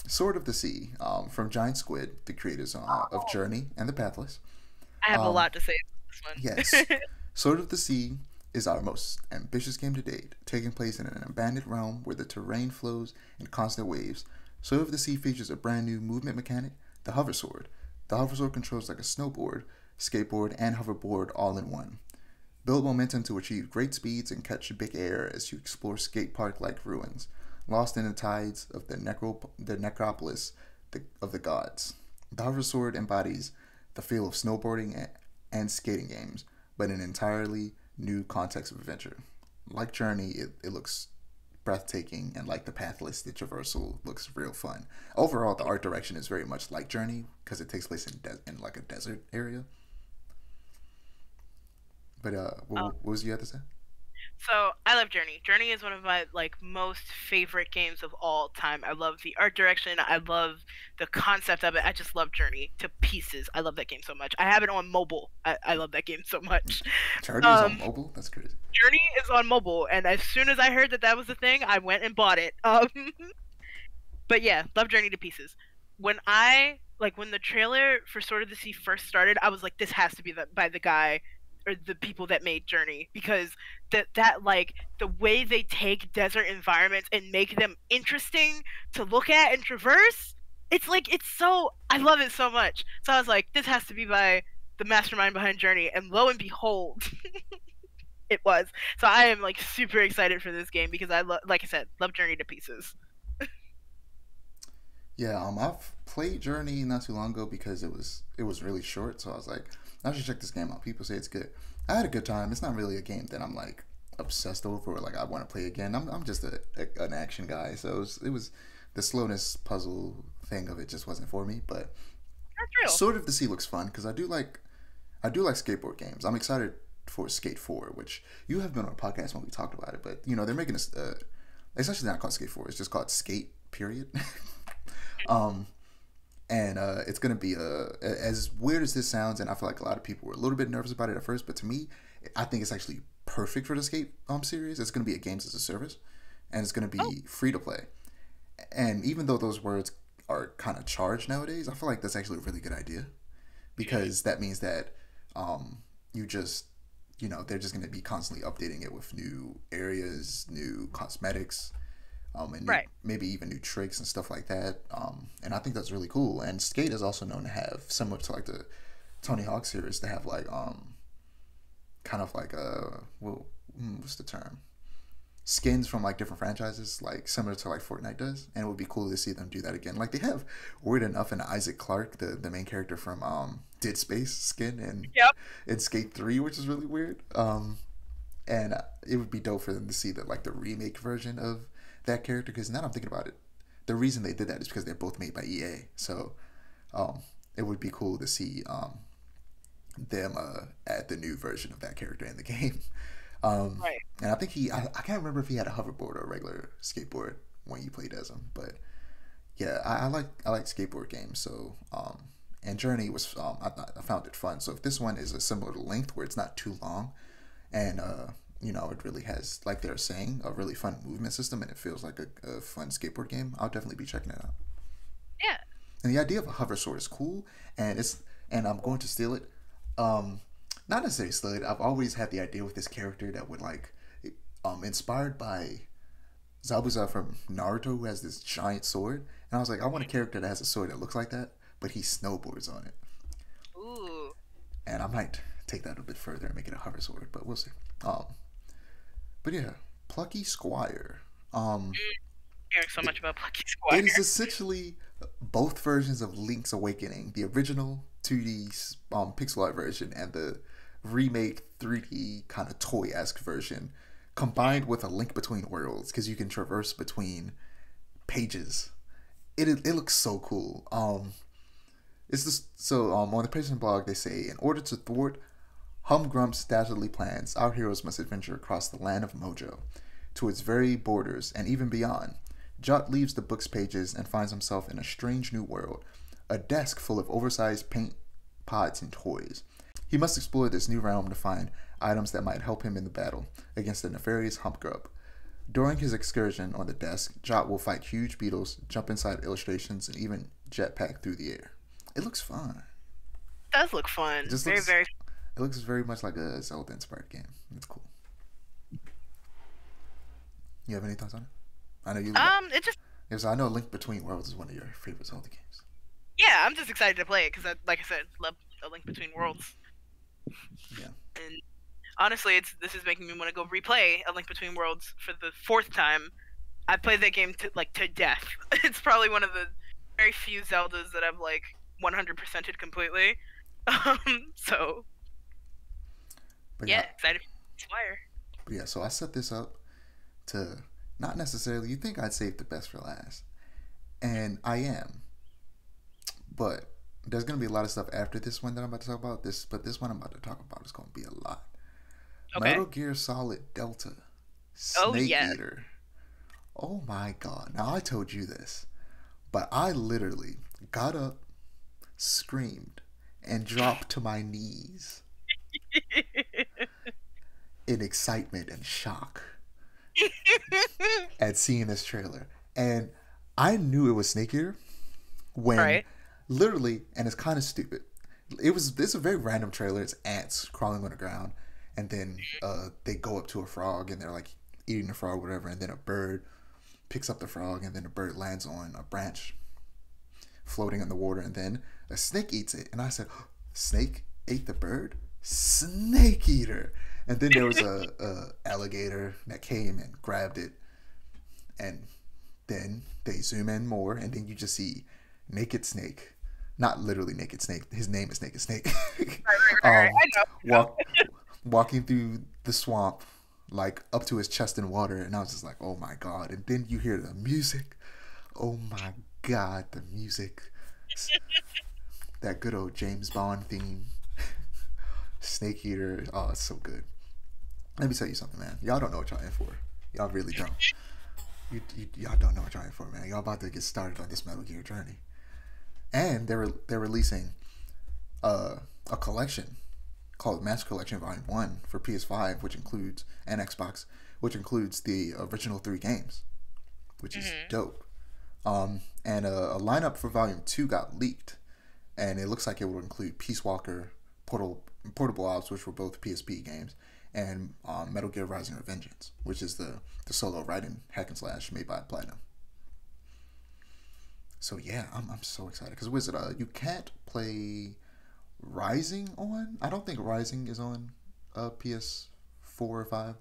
Sword of the Sea, from Giant Squid, the creators of Journey and The Pathless. have a Um, lot to say about this yes, one. Sword of the Sea is our most ambitious game to date, taking place in an abandoned realm where the terrain flows in constant waves. Sword of the Sea features a brand new movement mechanic, the Hover Sword. The Hover Sword controls like a snowboard, skateboard, and hoverboard all in one. Build momentum to achieve great speeds and catch big air as you explore skate park-like ruins, lost in the tides of the necropolis of the gods. The Hover Sword embodies the feel of snowboarding and skating games, but in an entirely new context of adventure. Like Journey, it looks breathtaking, and like The Pathless, the traversal looks real fun. Overall, the art direction is very much like Journey because it takes place in like a desert area. But what was you have to say? So I love Journey. Journey is one of my like most favorite games of all time. I love the art direction. I love the concept of it. I just love Journey to pieces. I love that game so much. I have it on mobile. I love that game so much. Journey is on Um, mobile. That's crazy. Journey is on mobile, and as soon as I heard that that was the thing, I went and bought it. But yeah, love Journey to pieces. When the trailer for Sword of the Sea first started, I was like, this has to be by the guy or the people that made Journey, because that like the way they take desert environments and make them interesting to look at and traverse, it's so I love it so much. So I was like, this has to be by the mastermind behind Journey, and lo and behold, it was. So I am like super excited for this game because like I said, love Journey to pieces. Yeah, I've played Journey not too long ago because it was really short, so I was like, I should check this game out. People say it's good. I had a good time. It's not really a game that I'm like obsessed over or like I want to play again. I'm just an action guy, so it was the slowness puzzle thing of it just wasn't for me. But That's real. Sword of the Sea looks fun because I do like skateboard games. I'm excited for Skate 4, which you have been on a podcast when we talked about it, but they're making this. It's actually not called Skate 4. It's just called Skate. Period. um, and it's gonna be as weird as this sounds, and I feel like a lot of people were a little bit nervous about it at first, but to me, I think it's actually perfect for the Skate series. It's gonna be a games as a service, and it's gonna Oh, be free to play. And even though those words are kind of charged nowadays, I feel like that's actually a really good idea because that means that you just they're just going to be constantly updating it with new areas, new cosmetics, and Right. maybe even new tricks and stuff like that. And I think that's really cool. And Skate is also known to have, similar to like the Tony Hawk series, to have like kind of like what's the term? Skins from like different franchises, like similar to like Fortnite does, and it would be cool to see them do that again. Like they have, weird enough, an Isaac Clarke, the main character from Dead Space skin in Skate 3, which is really weird. And it would be dope for them to see that like the remake version of that character, because now I'm thinking about it, the reason they did that is because they're both made by EA. So it would be cool to see them add the new version of that character in the game. Right. And I think I can't remember if he had a hoverboard or a regular skateboard when you played as him, but yeah, I like skateboard games. So and Journey was I found it fun. So if this one is a similar length where it's not too long, and it really has, like they're saying, a really fun movement system, and it feels like a fun skateboard game, I'll definitely be checking it out. Yeah. And the idea of a hover sword is cool, and I'm going to steal it. Not necessarily steal it. I've always had the idea with this character that would like, inspired by Zabuza from Naruto, who has this giant sword, and I was like, I want a character that has a sword that looks like that, but he snowboards on it. Ooh. And I might take that a bit further and make it a hover sword, but we'll see. But yeah, Plucky Squire. Hearing so much about Plucky Squire. It is essentially both versions of Link's Awakening, the original 2D pixel art version and the remake 3D kind of toy-esque version, combined with a Link Between Worlds, because you can traverse between pages. It looks so cool. It's just so on the Patreon blog they say, in order to thwart Humgrump's dastardly plans, our heroes must adventure across the land of Mojo to its very borders and even beyond. Jot leaves the book's pages and finds himself in a strange new world, a desk full of oversized paint pots and toys. He must explore this new realm to find items that might help him in the battle against the nefarious Humpgrub. During his excursion on the desk, Jot will fight huge beetles, jump inside illustrations, and even jetpack through the air. It looks fun. It does look fun. It looks very much like a Zelda-inspired game. It's cool. You have any thoughts on it? I know you. It just. Yes, I know Link Between Worlds is one of your favorite Zelda games. Yeah, I'm just excited to play it because, like I said, love A Link Between Worlds. Yeah. And honestly, this is making me want to go replay A Link Between Worlds for the 4th time. I played that game to death. It's probably one of the very few Zeldas that I've like 100%ed completely. So. But yeah, excited for Squire. But yeah, so I set this up to not necessarily. You think I'd save the best for last, and I am. But there's gonna be a lot of stuff after this one that I'm about to talk about. But this one I'm about to talk about is gonna be a lot. Okay. Metal Gear Solid Delta, Snake Eater. Oh my god! Now I told you this, but I literally got up, screamed, and dropped to my knees in excitement and shock at seeing this trailer. And I knew it was Snake Eater when literally, and it's kind of stupid, it's a very random trailer. It's ants crawling on the ground, and then they go up to a frog and they're like eating the frog or whatever, and then a bird picks up the frog, and then the bird lands on a branch floating in the water, and then a snake eats it. And I said, snake ate the bird? Snake Eater. And then there was a alligator that came and grabbed it, and then they zoom in more, and then you just see Naked Snake, not literally Naked Snake, his name is Naked Snake, I know. walking through the swamp, like up to his chest in water. And I was just like, oh my god. And then you hear the music. Oh my god, the music. That good old James Bond theme. Snake Eater. Oh, it's so good. Let me tell you something, man. Y'all don't know what y'all in for. Y'all really don't. Y'all don't know what y'all in for, man. Y'all about to get started on this Metal Gear journey. And they're releasing a collection called Master Collection Volume 1 for PS5, which includes, and Xbox, which includes the original 3 games, which is dope. And a lineup for Volume 2 got leaked, and it looks like it will include Peace Walker, Portable Ops, which were both PSP games, and Metal Gear Rising: Revengeance, which is the solo writing hack and slash made by Platinum. So yeah, I'm so excited because Wizard, you can't play Rising on. I don't think Rising is on PS4 or 5.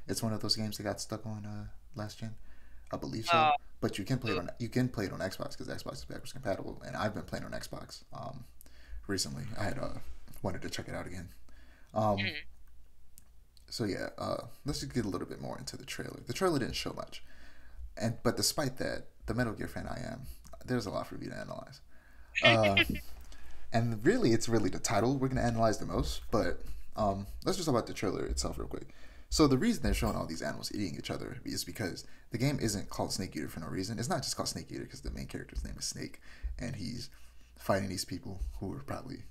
It's one of those games that got stuck on last gen. I believe so. Uh, But you can play it on Xbox because Xbox is backwards compatible, and I've been playing on Xbox recently. I had wanted to check it out again. Um, so yeah, let's just get a little bit more into the trailer. The trailer didn't show much, but despite that, the Metal Gear fan I am, there's a lot for me to analyze. Uh, and really, it's really the title we're gonna analyze the most. But let's just talk about the trailer itself real quick. So the reason they're showing all these animals eating each other is because the game isn't called Snake Eater for no reason. It's not just called Snake Eater because the main character's name is Snake, and he's fighting these people who are probably,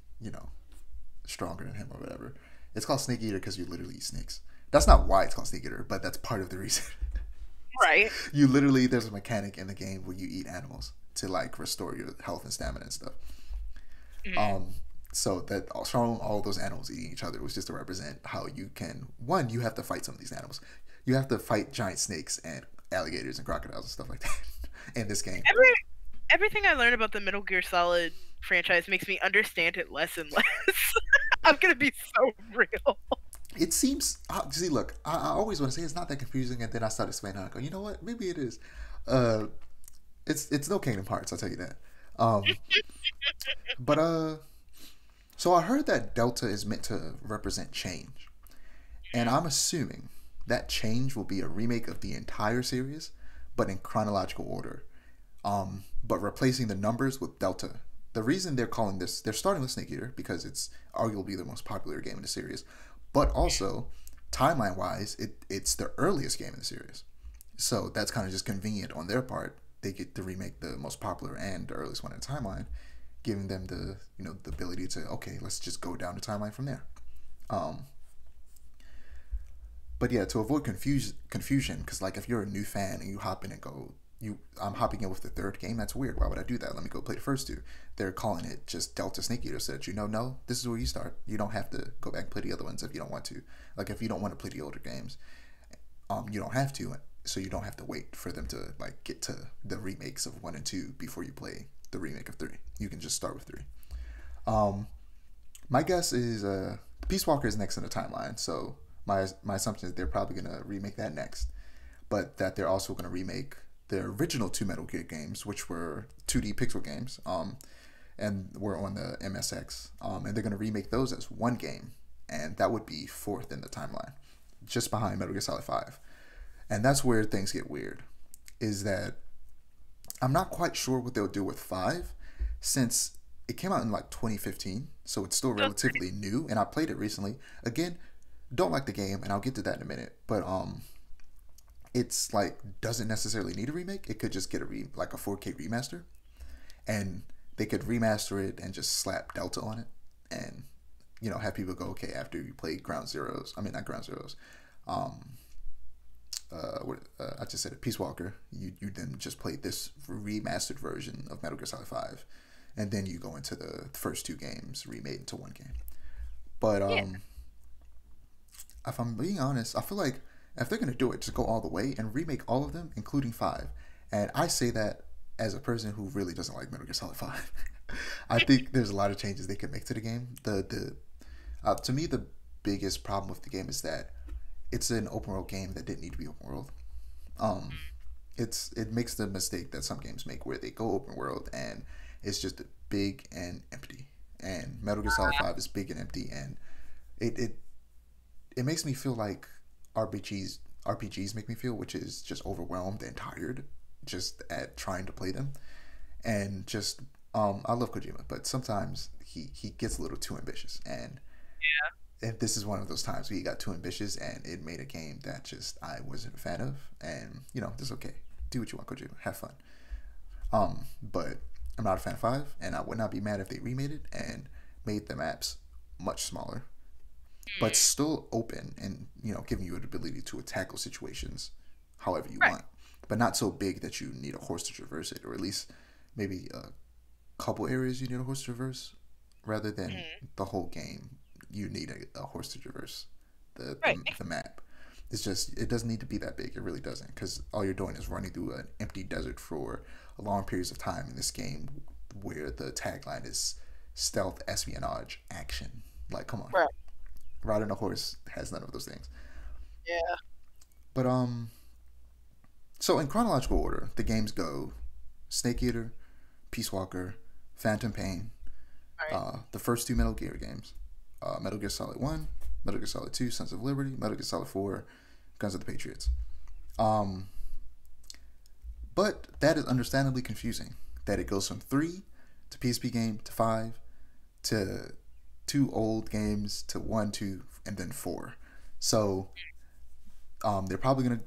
stronger than him or whatever. It's called Snake Eater because you literally eat snakes. That's not why it's called Snake Eater, but that's part of the reason. right. There's a mechanic in the game where you eat animals to like restore your health and stamina and stuff. So that showing all those animals eating each other was just to represent how you have to fight some of these animals. You have to fight giant snakes and alligators and crocodiles and stuff like that in this game. Everything I learned about the Metal Gear Solid franchise makes me understand it less and less. I'm gonna be so real. It seems, see, look, I always want to say it's not that confusing, and then I start explaining how I go, you know what, maybe it is. It's no Kingdom Hearts, I'll tell you that. But so I heard that Delta is meant to represent change, and I'm assuming that change will be a remake of the entire series, but in chronological order. But replacing the numbers with Delta. The reason they're starting with Snake Eater because it's arguably the most popular game in the series, but also timeline-wise, it's the earliest game in the series. So that's kind of just convenient on their part. They get to remake the most popular and the earliest one in the timeline, giving them the ability to, okay, let's just go down the timeline from there. But yeah, to avoid confusion, because like if you're a new fan and you hop in and go, I'm hopping in with the third game, that's weird. Why would I do that? Let me go play the first two. They're calling it just Delta Snake Eater, so that no, this is where you start. You don't have to go back and play the other ones if you don't want to. Like if you don't want to play the older games, you don't have to, so you don't have to wait for them to like get to the remakes of 1 and 2 before you play the remake of 3. You can just start with 3. My guess is Peace Walker is next in the timeline, so my assumption is they're probably gonna remake that next, but that they're also gonna remake the original 2 Metal Gear games, which were 2D pixel games, and were on the MSX, and they're gonna remake those as one game, and that would be 4th in the timeline, just behind Metal Gear Solid 5. And that's where things get weird, is that I'm not quite sure what they'll do with 5, since it came out in like 2015, so it's still relatively new, and I played it recently. Again, don't like the game, and I'll get to that in a minute, but it's like doesn't necessarily need a remake. It could just get like a 4K remaster, and they could remaster it and just slap Delta on it, and have people go, okay, after you play Ground Zeroes, I mean not Ground Zeroes, I just said it, Peace Walker, you then just play this remastered version of Metal Gear Solid 5, and then you go into the first 2 games remade into one game. But if I'm being honest, I feel like if they're gonna do it, just go all the way and remake all of them, including 5. And I say that as a person who really doesn't like Metal Gear Solid 5. I think there's a lot of changes they could make to the game. To me, the biggest problem with the game is that it's an open world game that didn't need to be open world. It makes the mistake that some games make where they go open world and it's just big and empty. And Metal Gear Solid 5 is big and empty, and it makes me feel like RPGs make me feel, which is just overwhelmed and tired just at trying to play them. And just I love Kojima, but sometimes he gets a little too ambitious, and this is one of those times where he got too ambitious and it made a game that just I wasn't a fan of. And that's okay, do what you want, Kojima, have fun. But I'm not a fan of 5, and I would not be mad if they remade it and made the maps much smaller, but still open and giving you an ability to tackle situations however you want, but not so big that you need a horse to traverse it, or at least maybe couple areas you need a horse to traverse, rather than Mm-hmm. the whole game. You need a horse to traverse the, Right. the the map. It's just it doesn't need to be that big. It really doesn't, because all you're doing is running through an empty desert for long periods of time in this game, where the tagline is stealth, espionage, action. Like, come on, Right. riding a horse has none of those things. Yeah. But so in chronological order, the games go: Snake Eater, Peace Walker, Phantom Pain, All right. the first two Metal Gear games, Metal Gear Solid 1, Metal Gear Solid 2, Sons of Liberty, Metal Gear Solid 4, Guns of the Patriots. Um, but that is understandably confusing. That it goes from 3 to PSP game to 5 to 2 old games to 1, 2, and then 4. So they're probably going to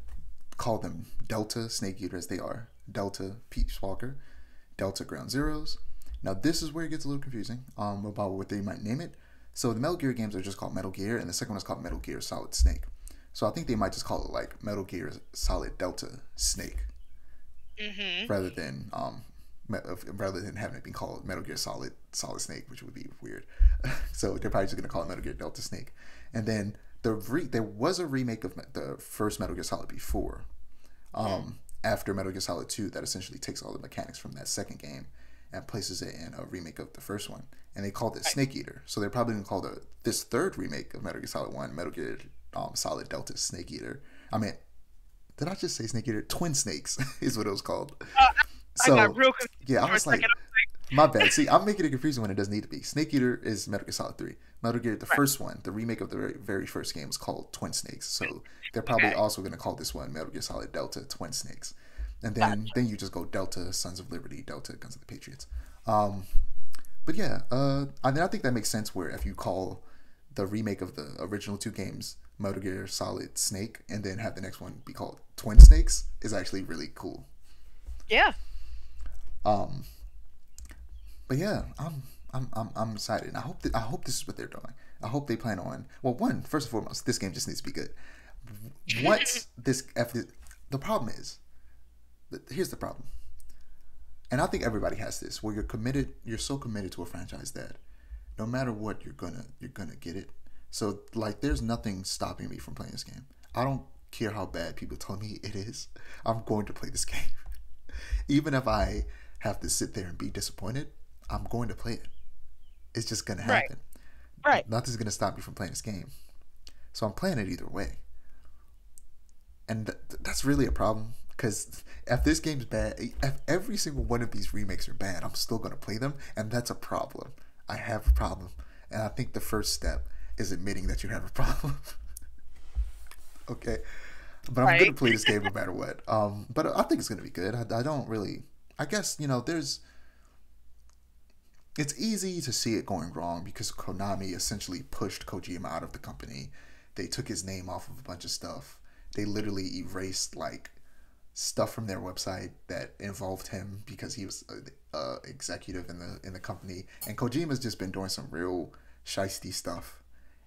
call them Delta Snake Eater, as they are Delta Peace Walker, Delta Ground Zeroes. Now this is where it gets a little confusing about what they might name it. So the Metal Gear games are just called Metal Gear, and the second one is called Metal Gear Solid Snake. So I think they might just call it like Metal Gear Solid Delta Snake, Mm-hmm. rather than having it be called Metal Gear Solid Snake, which would be weird. So they're probably just gonna call it Metal Gear Delta Snake. And then there was a remake of the first Metal Gear Solid before, after Metal Gear Solid 2, that essentially takes all the mechanics from that second game and places it in a remake of the first one, and they called it Snake Eater. So they're probably gonna call this third remake of Metal Gear Solid 1 Metal Gear Solid Delta Snake Eater. I mean, did I just say Snake Eater? Twin Snakes is what it was called. I got So real confused yeah, I for a was like, second. my bad. See, I'm making it confusing when it doesn't need to be. Snake Eater is Metal Gear Solid 3. Metal Gear, the Right. first one, the remake of the very first game, is called Twin Snakes. So they're probably Okay. also going to call this one Metal Gear Solid Delta Twin Snakes. And Gotcha. then you just go Delta Sons of Liberty, Delta Guns of the Patriots. Um, but yeah, I think that makes sense, where if you call the remake of the original two games Metal Gear Solid Snake, and then have the next one be called Twin Snakes, is actually really cool. Yeah. Um, but yeah, I'm excited. And I hope this is what they're doing. I hope they plan on, well, one, first and foremost, this game just needs to be good. Once the problem is, here's the problem, and I think everybody has this, where you're so committed to a franchise that no matter what, you're gonna get it. So like, there's nothing stopping me from playing this game. I don't care how bad people tell me it is. I'm going to play this game, even if I have to sit there and be disappointed. I'm going to play it. It's just gonna Right. happen. Right. Nothing's gonna stop me from playing this game. So I'm playing it either way, and that's really a problem. Because if this game's bad, if every single one of these remakes are bad, I'm still gonna play them, and that's a problem. I have a problem, and I think the first step is admitting that you have a problem. Okay, but I'm gonna Right. play this game no matter what. But I think it's gonna be good. I don't really. I guess, there's. It's easy to see it going wrong because Konami essentially pushed Kojima out of the company. They took his name off of a bunch of stuff. They literally erased like stuff from their website that involved him, because he was a executive in the company. And Kojima's just been doing some real shisty stuff,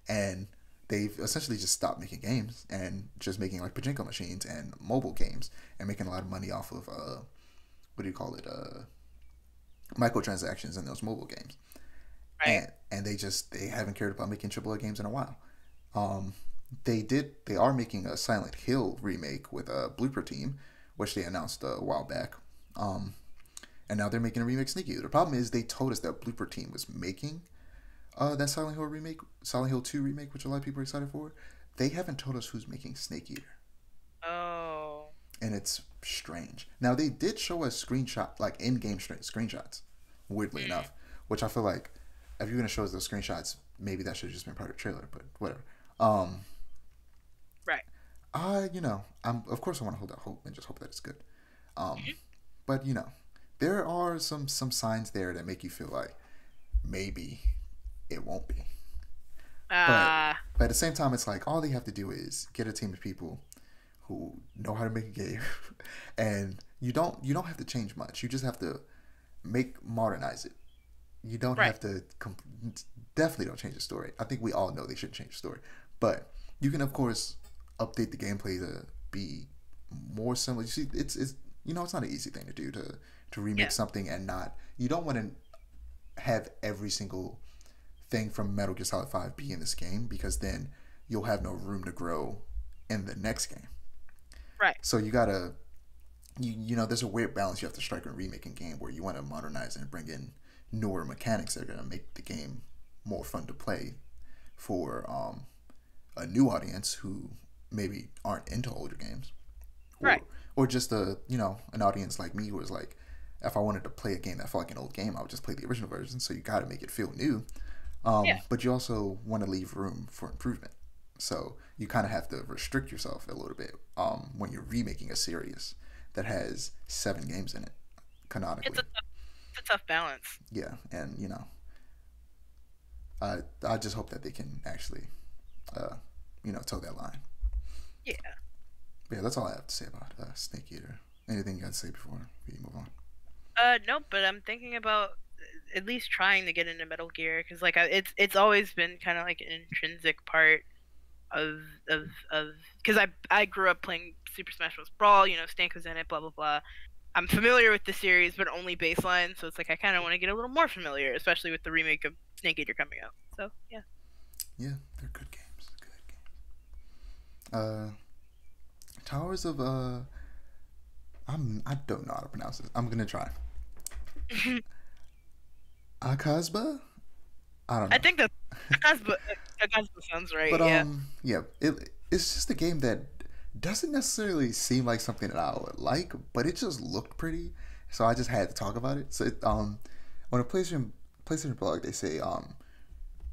and they've essentially just stopped making games and just making like pachinko machines and mobile games, and making a lot of money off of what do you call it, microtransactions in those mobile games. Right. And they haven't cared about making AAA games in a while. um they are making a Silent Hill remake with a Blooper Team, which they announced a while back. And now they're making a remake of Snake Eater. The problem is, they told us that Blooper Team was making that Silent Hill remake, Silent Hill 2 remake, which a lot of people are excited for. They haven't told us who's making Snake Eater, Oh. and it's strange. Now they did show us like in-game screenshots, weirdly enough, which I feel like if you're gonna show us those screenshots, maybe that should have just been part of the trailer. But whatever. Right. I'm of course I want to hold out hope and just hope that it's good. But there are some signs there that make you feel like maybe it won't be. But at the same time, it's like all they have to do is get a team of people who know how to make a game, and you don't have to change much. You just have to modernize it. You don't Right. have to definitely don't change the story. I think we all know they shouldn't change the story, but you can of course update the gameplay to be more similar. You see, it's not an easy thing to do, to remake Yeah. something, and not, you don't want to have every single thing from Metal Gear Solid 5 be in this game, because then you'll have no room to grow in the next game. Right. So you gotta, you know, there's a weird balance you have to strike in remaking game where you want to modernize and bring in newer mechanics that are gonna make the game more fun to play for a new audience who maybe aren't into older games, or, Right. or just an audience like me who was like, if I wanted to play a game that felt like an old game, I would just play the original version. So you got to make it feel new, Yeah. but you also want to leave room for improvement. So you kind of have to restrict yourself a little bit when you're remaking a series that has 7 games in it canonically. It's a tough balance. Yeah, and I just hope that they can actually, toe that line. Yeah. But yeah, that's all I have to say about Snake Eater. Anything you got to say before we move on? Nope. But I'm thinking about at least trying to get into Metal Gear because like it's always been kind of like an intrinsic part of because I grew up playing Super Smash Bros. Brawl. You know, Stank was in it. Blah blah blah. I'm familiar with the series, but only baseline. So it's like I kind of want to get a little more familiar, especially with the remake of Snake Eater coming out. So yeah. Yeah, they're good games. Good games. Towers of I don't know how to pronounce this. I'm gonna try. Aghasba? I don't know. I think that Aghasba sounds right. But Yeah. yeah, it's just a game that doesn't necessarily seem like something that I would like, but it just looked pretty, so I just had to talk about it. So on a PlayStation blog, they say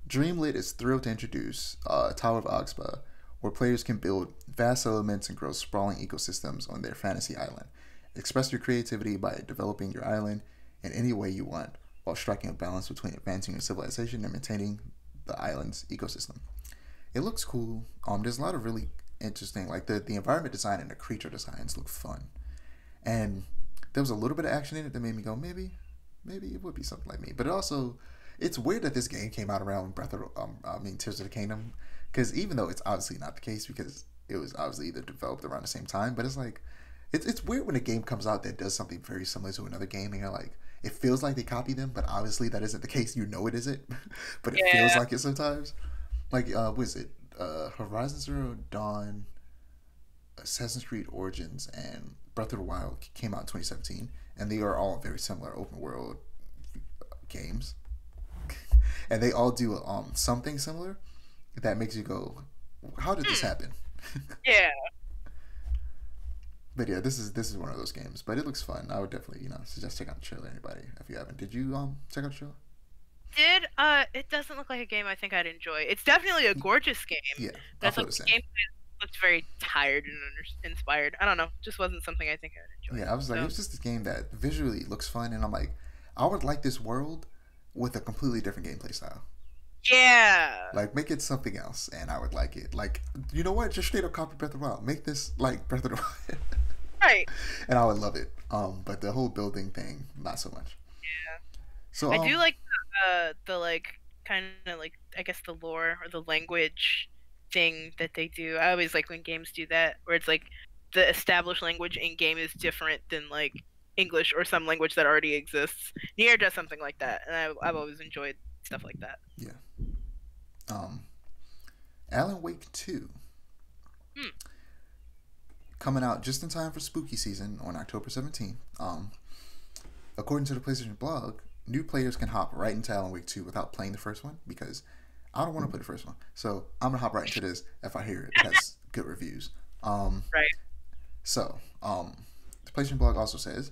Dreamlit is thrilled to introduce Tower of Aghasba, where players can build vast elements and grow sprawling ecosystems on their fantasy island. Express your creativity by developing your island in any way you want, while striking a balance between advancing your civilization and maintaining the island's ecosystem. It looks cool. There's a lot of really interesting, like the environment design and the creature designs look fun, and there was a little bit of action in it that made me go, maybe it would be something like me. But it's weird that this game came out around Tears of the Kingdom, because even though it's obviously not the case because it was obviously either developed around the same time, but it's like it's weird when a game comes out that does something very similar to another game and you're like, it feels like they copy them, but obviously that isn't the case. You know it isn't, but it feels Yeah. like it sometimes. Like what is it? Horizon Zero Dawn, Assassin's Creed Origins, and Breath of the Wild came out in 2017, and they are all very similar open world games, and they all do something similar that makes you go, "How did this happen?" Yeah. But yeah, this is one of those games, but it looks fun. I would definitely suggest check out the trailer. Anybody, if you haven't, did you check out the trailer? It doesn't look like a game I think I'd enjoy. It's definitely a gorgeous game. Yeah, I That's feel like the the same. game looked very tired and inspired. I don't know, just wasn't something I think I would enjoy. Yeah, I was like, it So was just this game that visually looks fun, and I'm like, I would like this world with a completely different gameplay style. yeah, Like, make it something else, and I would like it. Like, you know what? Just straight up copy Breath of the Wild. Make this like Breath of the Wild, right. and I would love it. But the whole building thing, not so much. So, I do like the like kind of like I guess the lore or the language thing that they do. I always like when games do that, where it's like the established language in game is different than like English or some language that already exists. Nier does something like that, and I've always enjoyed stuff like that. yeah. Um, Alan Wake 2 Hmm. coming out just in time for spooky season on October 17th. According to the PlayStation blog, new players can hop right into Alan Wake 2 without playing the first one, because I don't want to play the first one. So I'm going to hop right into this if I hear it has good reviews. Right. So, the PlayStation blog also says,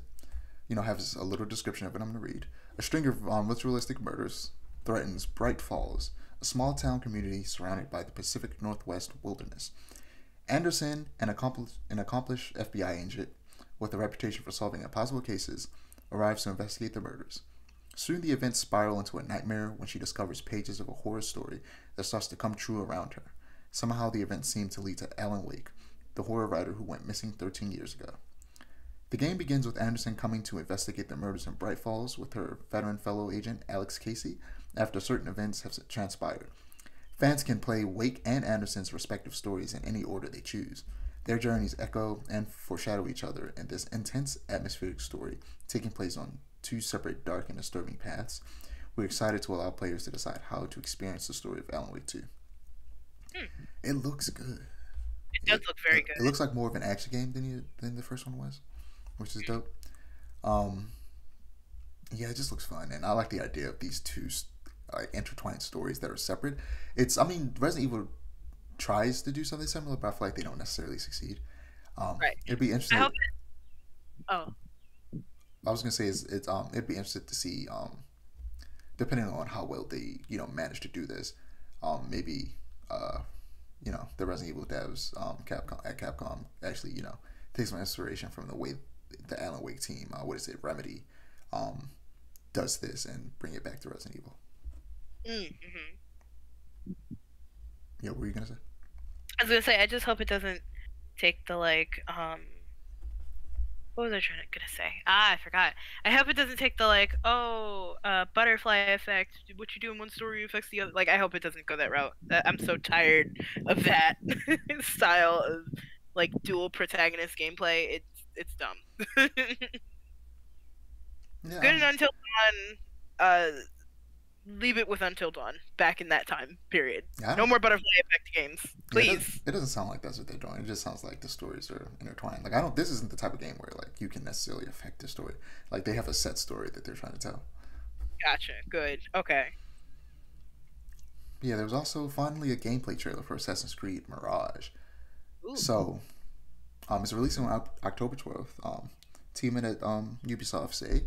has a little description of it I'm going to read. A string of ritualistic murders threatens Bright Falls, a small town community surrounded by the Pacific Northwest wilderness. Anderson, an accomplished FBI agent with a reputation for solving impossible cases, arrives to investigate the murders. Soon the events spiral into a nightmare when she discovers pages of a horror story that starts to come true around her. Somehow the events seem to lead to Alan Wake, the horror writer who went missing 13 years ago. The game begins with Anderson coming to investigate the murders in Bright Falls with her veteran fellow agent Alex Casey after certain events have transpired. Fans can play Wake and Anderson's respective stories in any order they choose. Their journeys echo and foreshadow each other in this intense atmospheric story taking place on two separate dark and disturbing paths, We're excited to allow players to decide how to experience the story of Alan Wake 2. Hmm. It looks good. It does look very It good. looks like more of an action game than the first one was, which is dope. Um, yeah, it just looks fun, and I like the idea of these two intertwined stories that are separate. I mean, Resident Evil tries to do something similar, but I feel like they don't necessarily succeed. Right. It'd be I interesting. hope it. Oh, I was gonna say it'd be interesting to see depending on how well they manage to do this, maybe uh the Resident Evil devs Capcom actually take some inspiration from the way the Alan Wake team, what is it, Remedy, um, does this and bring it back to Resident Evil. mm-hmm. Yeah, what were you gonna say? I was gonna say, I just hope it doesn't take the what was I gonna say? Ah, I forgot. I hope it doesn't take the butterfly effect. What you do in one story affects the other. Like, I hope it doesn't go that route. I'm so tired of that style of like dual protagonist gameplay. It's dumb. Yeah, Good and Until Dawn. Leave it with Until Dawn. Back in that time period. I No don't. more butterfly effect games, Yeah, please. it doesn't sound like that's what they're doing. It just sounds like the stories are intertwined. Like I don't. This isn't the type of game where like you can necessarily affect the story. Like they have a set story that they're trying to tell. Gotcha. Good. Okay. Yeah, there was also finally a gameplay trailer for Assassin's Creed Mirage. Ooh. So, it's releasing on October 12th. Team at Ubisoft say,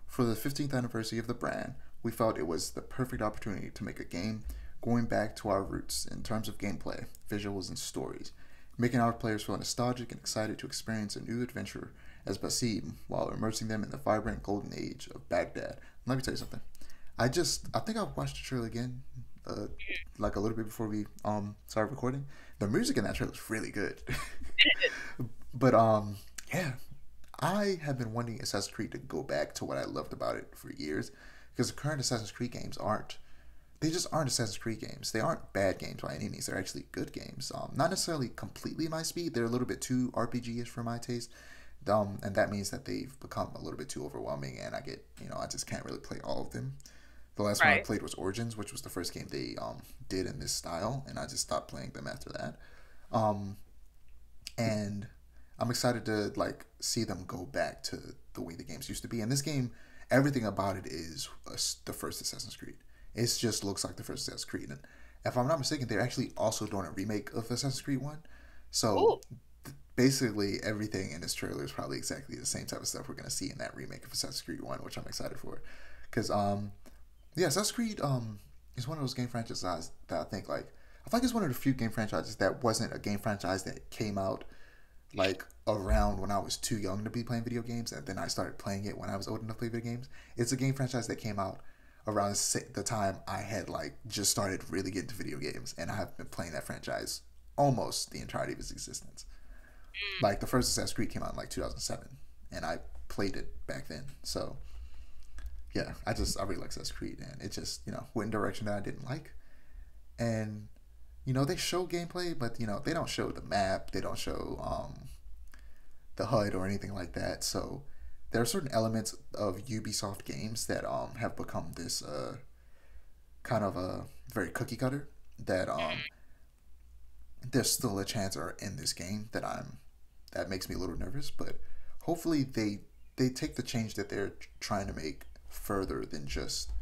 for the 15th anniversary of the brand, we felt it was the perfect opportunity to make a game going back to our roots in terms of gameplay, visuals, and stories, making our players feel nostalgic and excited to experience a new adventure as Basim while immersing them in the vibrant golden age of Baghdad. Let me tell you something. I think I watched the trailer again, uh, like a little bit before we started recording. The music in that trailer is really good. But yeah, I have been wanting Assassin's Creed to go back to what I loved about it for years, because the current Assassin's Creed games aren't. They just aren't Assassin's Creed games. They aren't bad games by any means. They're actually good games. Not necessarily completely my speed. They're a little bit too RPG-ish for my taste. And that means that they've become a little bit too overwhelming, and I just can't really play all of them. The last one I Right. played was Origins, which was the first game they did in this style, and I just stopped playing them after that. Um, and I'm excited to like see them go back to the way the games used to be. And this game, everything about it is the first Assassin's Creed. It just looks like the first Assassin's Creed. And if I'm not mistaken, they're actually also doing a remake of Assassin's Creed One. So Ooh. basically, everything in this trailer is probably exactly the same type of stuff we're gonna see in that remake of Assassin's Creed One, which I'm excited for. Because yeah, Assassin's Creed is one of those game franchises that I think it's one of the few game franchises that wasn't a game franchise that came out like around when I was too young to be playing video games, and then I started playing it when I was old enough to play video games. It's a game franchise that came out around the time I had like just started really getting into video games, and I have been playing that franchise almost the entirety of its existence. Like the first Assassin's Creed came out in like 2007, and I played it back then. So yeah, I really like Assassin's Creed, and it just went in a direction that I didn't like, and they show gameplay, but they don't show the map, they don't show the HUD or anything like that. So there are certain elements of Ubisoft games that have become this kind of a very cookie cutter that there's still a chance are in this game that makes me a little nervous, but hopefully they take the change that they're trying to make further than just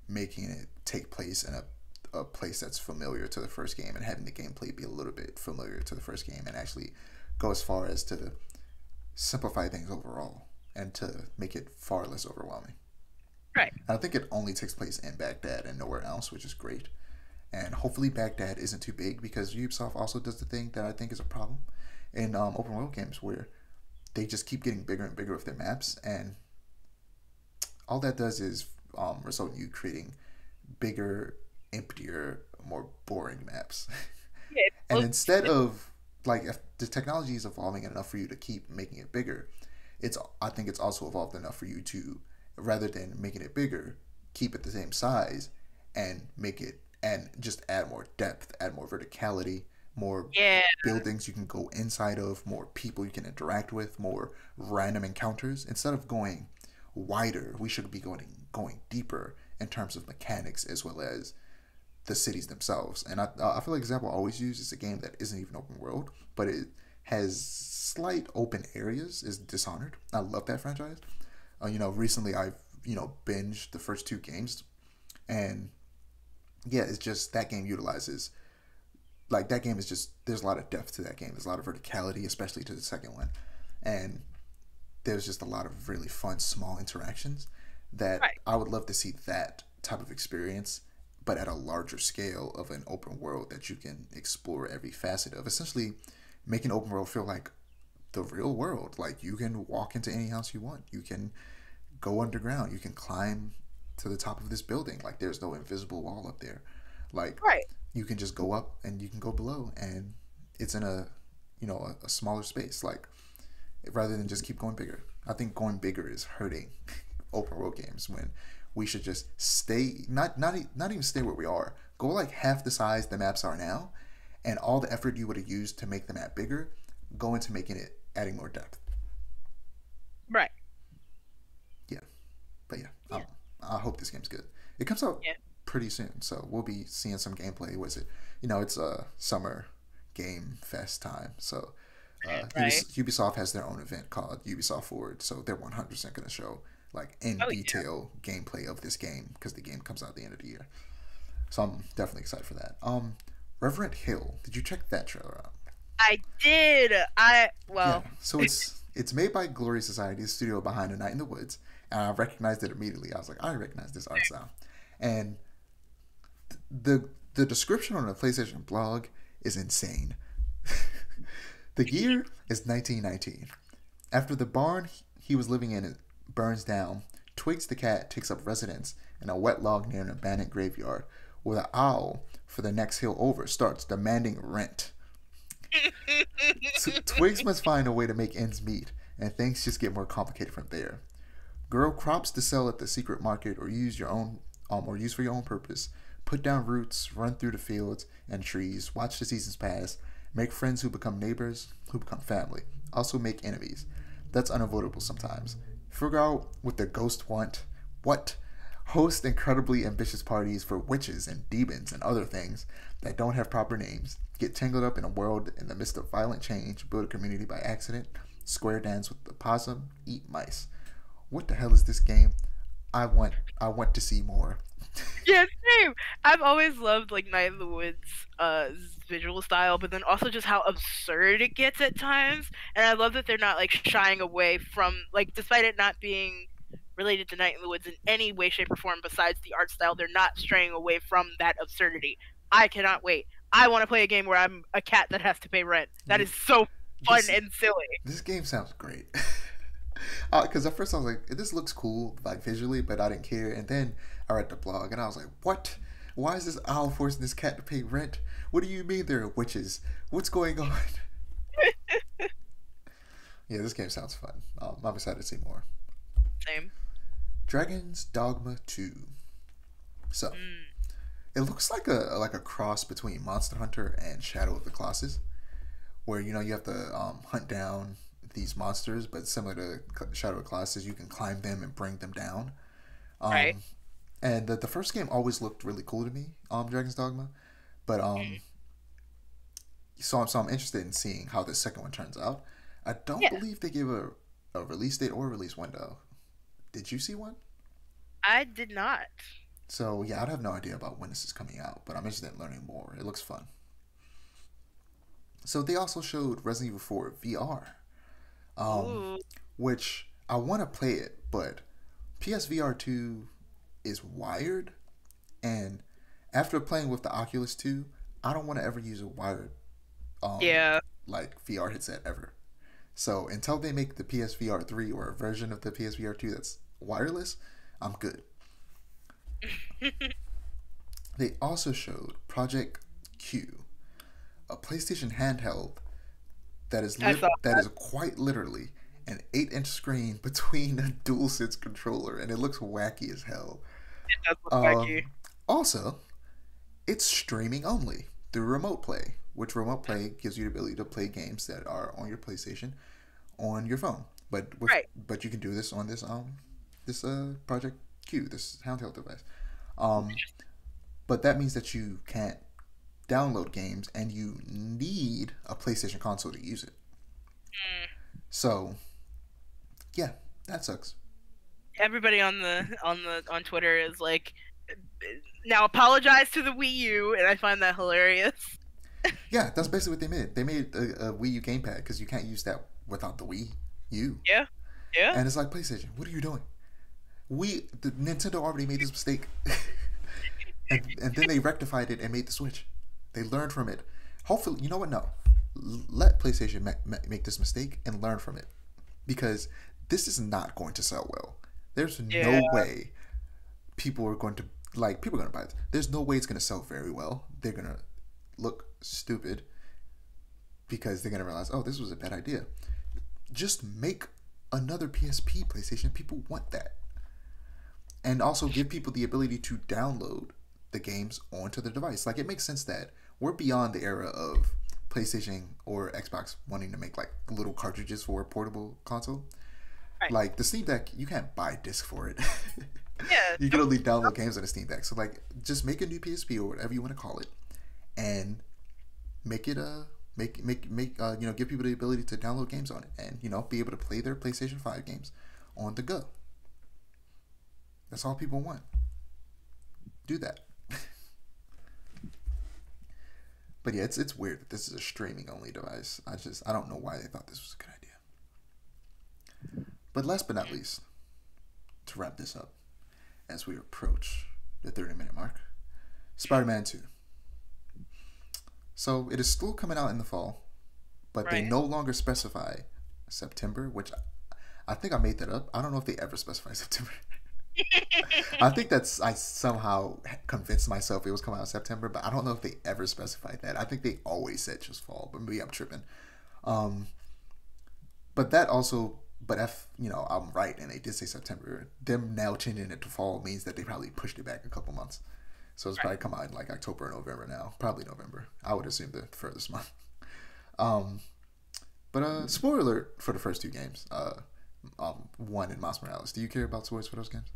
making it take place in a place that's familiar to the first game and having the gameplay be a little bit familiar to the first game, and actually go as far as to simplify things overall and to make it far less overwhelming. Right. And I think it only takes place in Baghdad and nowhere else, which is great. And hopefully Baghdad isn't too big, because Ubisoft also does the thing that I think is a problem in open world games, where they just keep getting bigger and bigger with their maps, and all that does is result in you creating bigger, emptier, more boring maps. Yeah. And instead of like, if the technology is evolving enough for you to keep making it bigger, I think it's also evolved enough for you to, rather than making it bigger, keep it the same size and make it, and just add more depth, add more verticality, more Yeah. buildings you can go inside of, more people you can interact with, more random encounters. Instead of going wider, we should be going deeper in terms of mechanics as well as the cities themselves. And I feel like example I always use is a game that isn't even open world, but it has slight open areas is Dishonored. I love that franchise. Recently I've binged the first two games, and yeah, it's just that game utilizes like that game is just there's a lot of depth to that game. There's a lot of verticality, especially to the second one, and there's just a lot of really fun small interactions that Right. I would love to see that type of experience, but at a larger scale of an open world that you can explore every facet of. Essentially, making open world feel like the real world. Like you can walk into any house you want. You can go underground. You can climb to the top of this building. Like there's no invisible wall up there. Like Right. you can just go up and you can go below, and it's in a a smaller space. Like rather than just keep going bigger. I think going bigger is hurting open world games when we should just stay not even stay where we are. Go like half the size the maps are now, and all the effort you would have used to make the map bigger, go into making it adding more depth. Right. Yeah, but yeah, Yeah. I hope this game's good. It comes out Yeah. pretty soon, so we'll be seeing some gameplay. Was it? It's a summer game fest time, so Right. Ubisoft has their own event called Ubisoft Forward, so they're 100% going to show like in Oh yeah. detail gameplay of this game because the game comes out at the end of the year. So I'm definitely excited for that. Reverent Hill, did you check that trailer out? I did. I Yeah. well. So it's made by Glory Society, the studio behind A Night in the Woods, and I recognized it immediately. I was like, I recognize this art style, and the description on the PlayStation blog is insane. The year is 1919. After the barn he was living in burns down, Twigs the cat takes up residence in a wet log near an abandoned graveyard, where the owl for the next hill over starts demanding rent. So Twigs must find a way to make ends meet, and things just get more complicated from there. Grow crops to sell at the secret market, or use your own, or use for your own purpose. Put down roots, run through the fields and trees, watch the seasons pass, make friends who become neighbors, who become family. Also make enemies. That's unavoidable sometimes. Figure out what the ghosts want. What? Host incredibly ambitious parties for witches and demons and other things that don't have proper names. Get tangled up in a world in the midst of violent change. Build a community by accident. Square dance with the possum. Eat mice. What the hell is this game? I want to see more. Yeah, same. I've always loved like Night in the Woods visual style, but then also just how absurd it gets at times. And I love that they're not like shying away from like despite it not being related to Night in the Woods in any way, shape, or form besides the art style, they're not straying away from that absurdity. I cannot wait. I want to play a game where I'm a cat that has to pay rent. That Yeah, is so fun this and silly. this game sounds great. Because at first I was like, this looks cool, like visually, but I didn't care. And then I read the blog and I was like, what? Why is this owl forcing this cat to pay rent? What do you mean there are witches? What's going on? Yeah, this game sounds fun. I'm excited to see more. Same. Dragon's Dogma 2. So Mm, it looks like a cross between Monster Hunter and Shadow of the Colossus, where you have to hunt down these monsters, but similar to Shadow of the Colossus, you can climb them and bring them down. right. Um, and the first game always looked really cool to me, Dragon's Dogma, but Mm, so I'm interested in seeing how the second one turns out. I don't yeah. believe they give a release date or a release window. Did you see one? I did not. So yeah, I'd have no idea about when this is coming out, but I'm interested in learning more. It looks fun. So they also showed Resident Evil 4 VR, um, Ooh. which I want to play it, but PSVR 2 is wired, and after playing with the Oculus 2, I don't want to ever use a wired um, Yeah. like VR headset ever. So until they make the PSVR 3 or a version of the PSVR 2 that's wireless, I'm good. They also showed Project Q, a PlayStation handheld I saw that that. is quite literally an 8-inch screen between a DualSense controller, and it looks wacky as hell. It does look wacky. Um, Also, it's streaming only through Remote Play, which Remote Play gives you the ability to play games that are on your PlayStation on your phone. But Right. you can do this on this Project Q, this handheld device. Um, but that means that you can't download games, and you need a PlayStation console to use it. Mm. So yeah, that sucks. Everybody on Twitter is like, now apologize to the Wii U, and I find that hilarious. Yeah, that's basically what they made. They made a Wii U gamepad because you can't use that without the Wii U. Yeah, yeah. And it's like, PlayStation, what are you doing? The Nintendo already made this mistake, and then they rectified it and made the Switch. They learned from it. Hopefully, you know what? No, let PlayStation make this mistake and learn from it, because this is not going to sell well. There's Yeah. no way people are going to people are going to buy it. There's no way it's going to sell very well. They're going to look stupid because they're going to realize, oh, this was a bad idea. Just make another PSP PlayStation. People want that. And also give people the ability to download the games onto the device. Like, it makes sense that we're beyond the era of PlayStation or Xbox wanting to make like little cartridges for a portable console. Right. Like the Steam Deck, you can't buy a disc for it. Yeah. You can only download games on the Steam Deck. So like, just make a new PSP or whatever you want to call it, and make it give people the ability to download games on it, and be able to play their PlayStation 5 games on the go. That's all people want. Do that. But yeah, it's weird that this is a streaming only device. I don't know why they thought this was a good idea. But last but not least, to wrap this up, as we approach the 30-minute mark, Spider-Man 2. So it is still coming out in the fall, but they Right. no longer specify September, which I think I made that up. I don't know if they ever specify September. I think I somehow convinced myself it was coming out in September, but I don't know if they ever specified that. I think they always said just fall, but maybe I'm tripping. Um, but that also, but if I'm right and they did say September, them now changing it to fall means that they probably pushed it back a couple months. So it's probably come out in like October or November now. Probably November. I would assume the furthest month. Um, but spoiler alert for the first two games. One in Miles Morales. Do you care about spoilers for those games?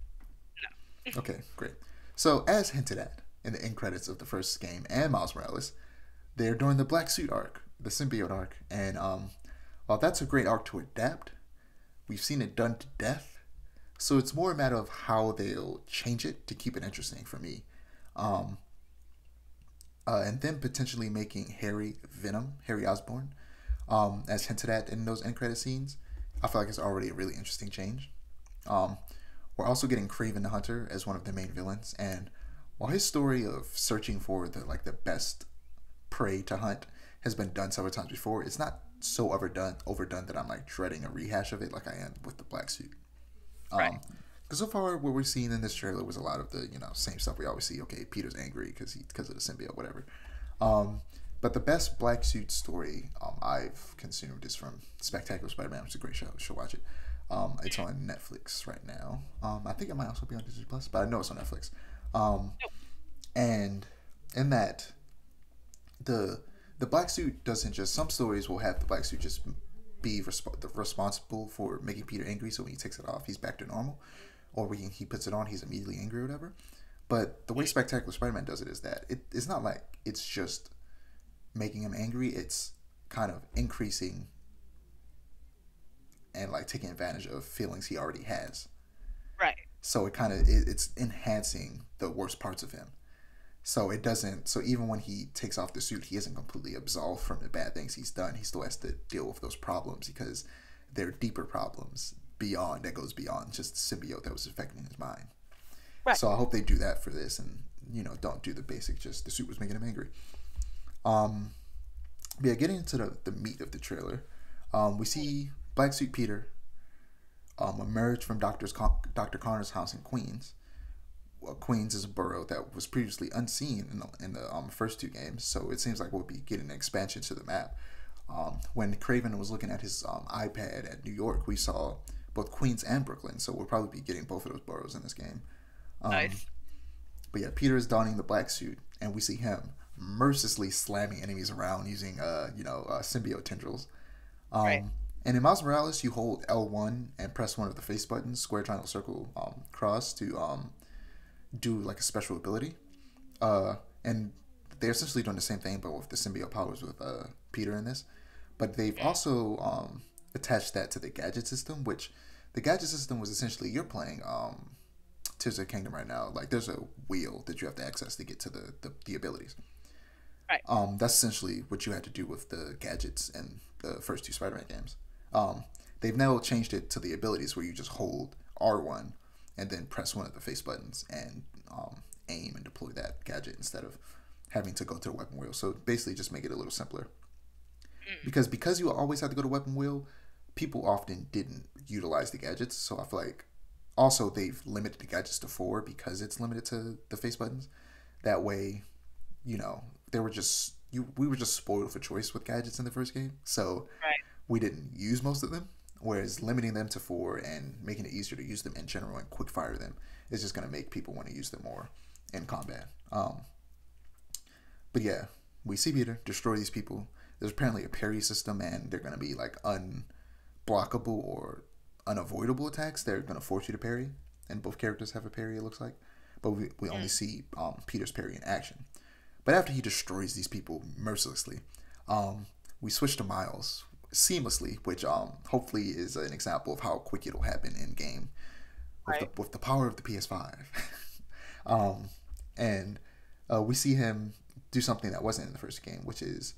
Okay, great. So, as hinted at in the end credits of the first game and Miles Morales, they're doing the Black Suit arc, the symbiote arc, and while that's a great arc to adapt, we've seen it done to death. So it's more a matter of how they'll change it to keep it interesting for me. Um, and then potentially making Harry Venom, Harry Osborn, as hinted at in those end credit scenes. I feel like it's already a really interesting change. Um, we're also getting Kraven the Hunter as one of the main villains, and while his story of searching for the best prey to hunt has been done several times before, it's not so overdone that I'm like dreading a rehash of it like I am with the Black Suit. Right. Because so far what we're seeing in this trailer was a lot of the same stuff we always see. Okay, Peter's angry because of the symbiote, whatever. But the best Black Suit story I've consumed is from Spectacular Spider-Man, which is a great show. You should watch it. It's on Netflix right now. I think it might also be on Disney Plus, but I know it's on Netflix. And in that, the Black Suit doesn't just, some stories will have the Black Suit just be responsible for making Peter angry, so when he takes it off, he's back to normal, or when he puts it on, he's immediately angry or whatever. But the way Spectacular Spider-Man does it is that it's not like it's just making him angry, it's kind of increasing and like taking advantage of feelings he already has. Right. So it's enhancing the worst parts of him. So it doesn't. So even when he takes off the suit, he isn't completely absolved from the bad things he's done. He still has to deal with those problems because they're deeper problems that goes beyond just the symbiote that was affecting his mind. Right. So I hope they do that for this, and don't do the basic just the suit was making him angry. Yeah, getting into the meat of the trailer, we see Black Suit Peter emerge from Dr. Connor's house in Queens. Well, Queens is a borough that was previously unseen in the first two games, so it seems like we'll be getting an expansion to the map. When Kraven was looking at his iPad at New York, we saw both Queens and Brooklyn, so we'll probably be getting both of those boroughs in this game. Nice. But yeah, Peter is donning the black suit, and we see him mercilessly slamming enemies around using symbiote tendrils. Right. And in Miles Morales, you hold L1 and press one of the face buttons, square, triangle, circle, cross, to do like a special ability, and they're essentially doing the same thing, but with the symbiote powers with Peter in this. But they've also attached that to the gadget system, which the gadget system was essentially you're playing Tears of the Kingdom right now. Like there's a wheel that you have to access to get to the abilities. Right. That's essentially what you had to do with the gadgets in the first two Spider-Man games. They've now changed it to the abilities where you just hold R1 and then press one of the face buttons and aim and deploy that gadget instead of having to go to the weapon wheel. So basically just make it a little simpler. Because you always had to go to weapon wheel, people often didn't utilize the gadgets. So I feel like also they've limited the gadgets to 4 because it's limited to the face buttons. That way, you know, we were just spoiled for choice with gadgets in the first game. So we didn't use most of them. Whereas limiting them to 4 and making it easier to use them in general and quick fire them is just going to make people want to use them more in combat. But yeah, we see Peter destroy these people. There's apparently a parry system, and they're going to be like unblockable or unavoidable attacks. They're going to force you to parry, and both characters have a parry, it looks like. But we only see Peter's parry in action. But after he destroys these people mercilessly, we switch to Miles seamlessly, which hopefully is an example of how quick it'll happen in game with the power of the PS5. And we see him do something that wasn't in the first game, which is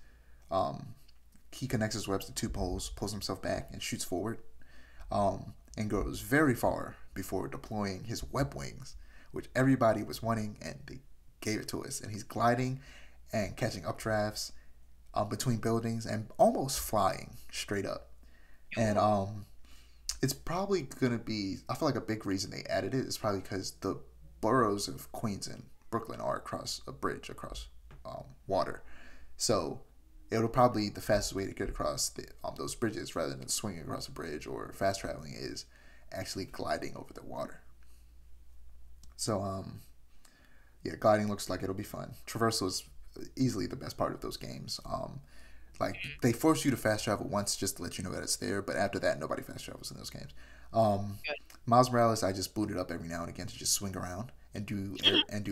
he connects his webs to 2 poles, pulls himself back, and shoots forward, and goes very far before deploying his web wings, which everybody was wanting, and they gave it to us. And he's gliding and catching updrafts between buildings and almost flying straight up. And it's probably going to be, I feel like a big reason they added it is probably because the boroughs of Queens and Brooklyn are across a bridge, across water. So it'll probably, the fastest way to get across those bridges rather than swinging across a bridge or fast traveling is actually gliding over the water. So yeah, gliding looks like it'll be fun. Traversal is easily the best part of those games. Like they force you to fast travel once just to let you know that it's there, but after that nobody fast travels in those games. Miles Morales, I just booted up every now and again to just swing around and do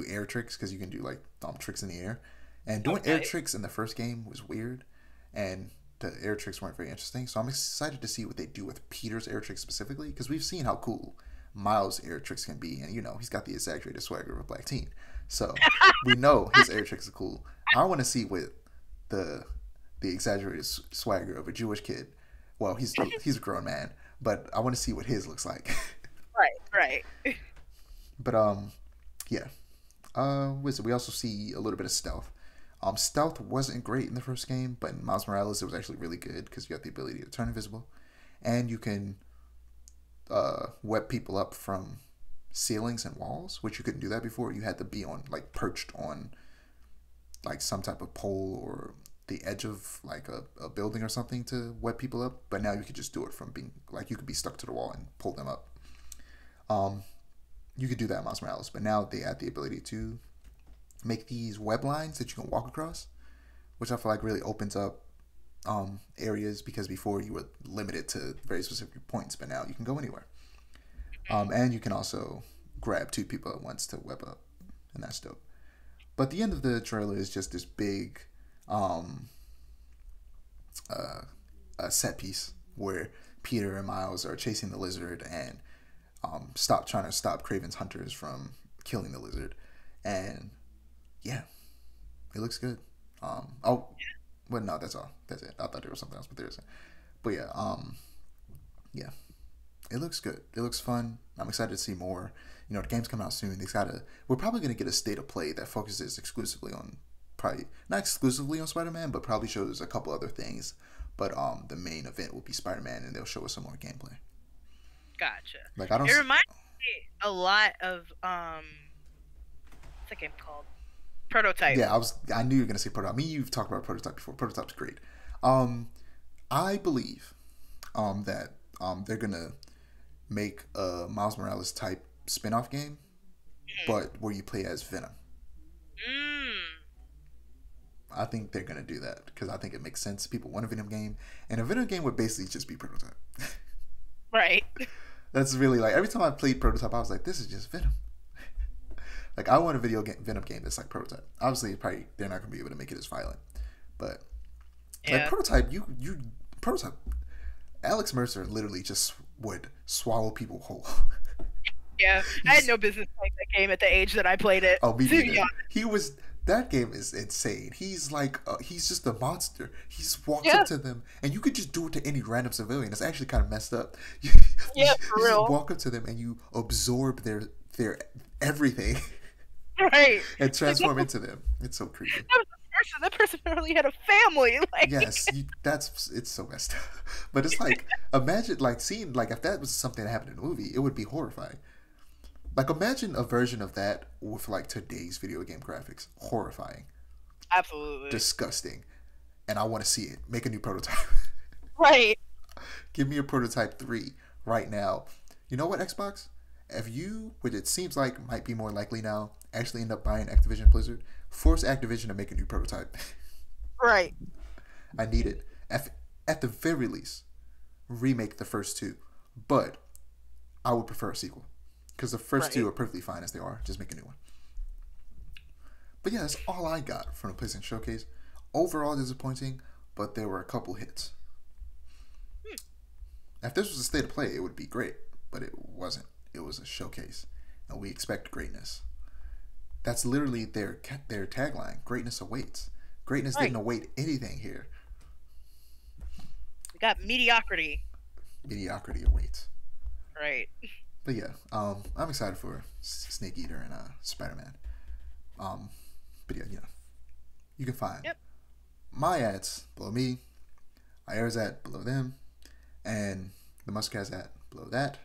air tricks, because you can do like tricks in the air. And doing air tricks in the first game was weird, and the air tricks weren't very interesting. So I'm excited to see what they do with Peter's air tricks specifically, because we've seen how cool Miles' air tricks can be, and you know he's got the exaggerated swagger of a black teen, so we know his air tricks are cool. I want to see what the exaggerated swagger of a Jewish kid. Well, he's a grown man, but I want to see what his looks like. Right. But yeah. We also see a little bit of stealth. Stealth wasn't great in the first game, but in Miles Morales it was actually really good because you got the ability to turn invisible, and you can web people up from ceilings and walls, which you couldn't do that before. You had to be on perched on like some type of pole or the edge of like a building or something to web people up. But now you could just do it from being like, you could be stuck to the wall and pull them up. You could do that in Miles Morales, but now they add the ability to make these web lines that you can walk across, which I feel like really opens up areas, because before you were limited to very specific points, but now you can go anywhere. And you can also grab 2 people at once to web up, and that's dope. But the end of the trailer is just this big set piece where Peter and Miles are chasing the lizard and trying to stop Kraven's hunters from killing the lizard. And yeah, it looks good. Well, no, that's all. That's it. I thought there was something else, but there isn't. But yeah, yeah, it looks good. It looks fun. I'm excited to see more. You know, the game's coming out soon. We're probably going to get a state of play that focuses exclusively on, probably not exclusively on Spider-Man, but probably shows a couple other things. But the main event will be Spider-Man, and they'll show us some more gameplay. Gotcha. Like, I don't. It reminds me a lot of what's that game called? Prototype. Yeah, I knew you were gonna say Prototype. You've talked about Prototype before. Prototype's great. I believe that they're gonna make a Miles Morales type spin-off game, but where you play as Venom. I think they're gonna do that because I think it makes sense. People want a Venom game, and a Venom game would basically just be Prototype. Right. That's really, like, every time I played Prototype, I was like, this is just Venom. Like I want a video game, Venom game that's like Prototype. Obviously, probably they're not gonna be able to make it as violent, but like Yeah. Prototype, you Prototype. Alex Mercer literally just would swallow people whole. Yeah. I had no business playing that game at the age that I played it. Oh, me To be neither. honest. He was. That game is insane. He's like, he's just a monster. He just walks Yeah. up to them, and you could just do it to any random civilian. It's actually kind of messed up. Yeah, for you real. just walk up to them and you absorb their everything Right. and transform into them. It's so creepy. That was the person. That person probably had a family. Like. Yes, it's so messed up. But it's like imagine like seeing like if that was something that happened in a movie, it would be horrifying. Like imagine a version of that with like today's video game graphics. Horrifying. Absolutely. Disgusting. And I want to see it. Make a new prototype. Right. Give me a prototype 3 right now. You know what, Xbox? If you, which it seems like might be more likely now, actually end up buying Activision Blizzard, force Activision to make a new prototype. Right. I need it. At the very least, remake the first 2. But I would prefer a sequel. Because the first 2 are perfectly fine as they are. Just make a new one. But yeah, that's all I got from the PlayStation Showcase. Overall disappointing, but there were a couple hits. If this was a state of play, it would be great. But it wasn't. It was a showcase. And we expect greatness. That's literally their tagline. Greatness awaits. Greatness didn't await anything here. We got mediocrity. Mediocrity awaits. Right. But yeah, I'm excited for Snake Eater and Spider-Man. But yeah, you can find my ads below me, Aiara's ad below them, and the Muscat's ad below that.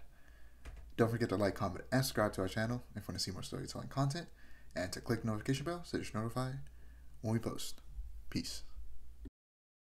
Don't forget to like, comment, and subscribe to our channel if you want to see more storytelling content, and to click the notification bell so that you're notified when we post. Peace.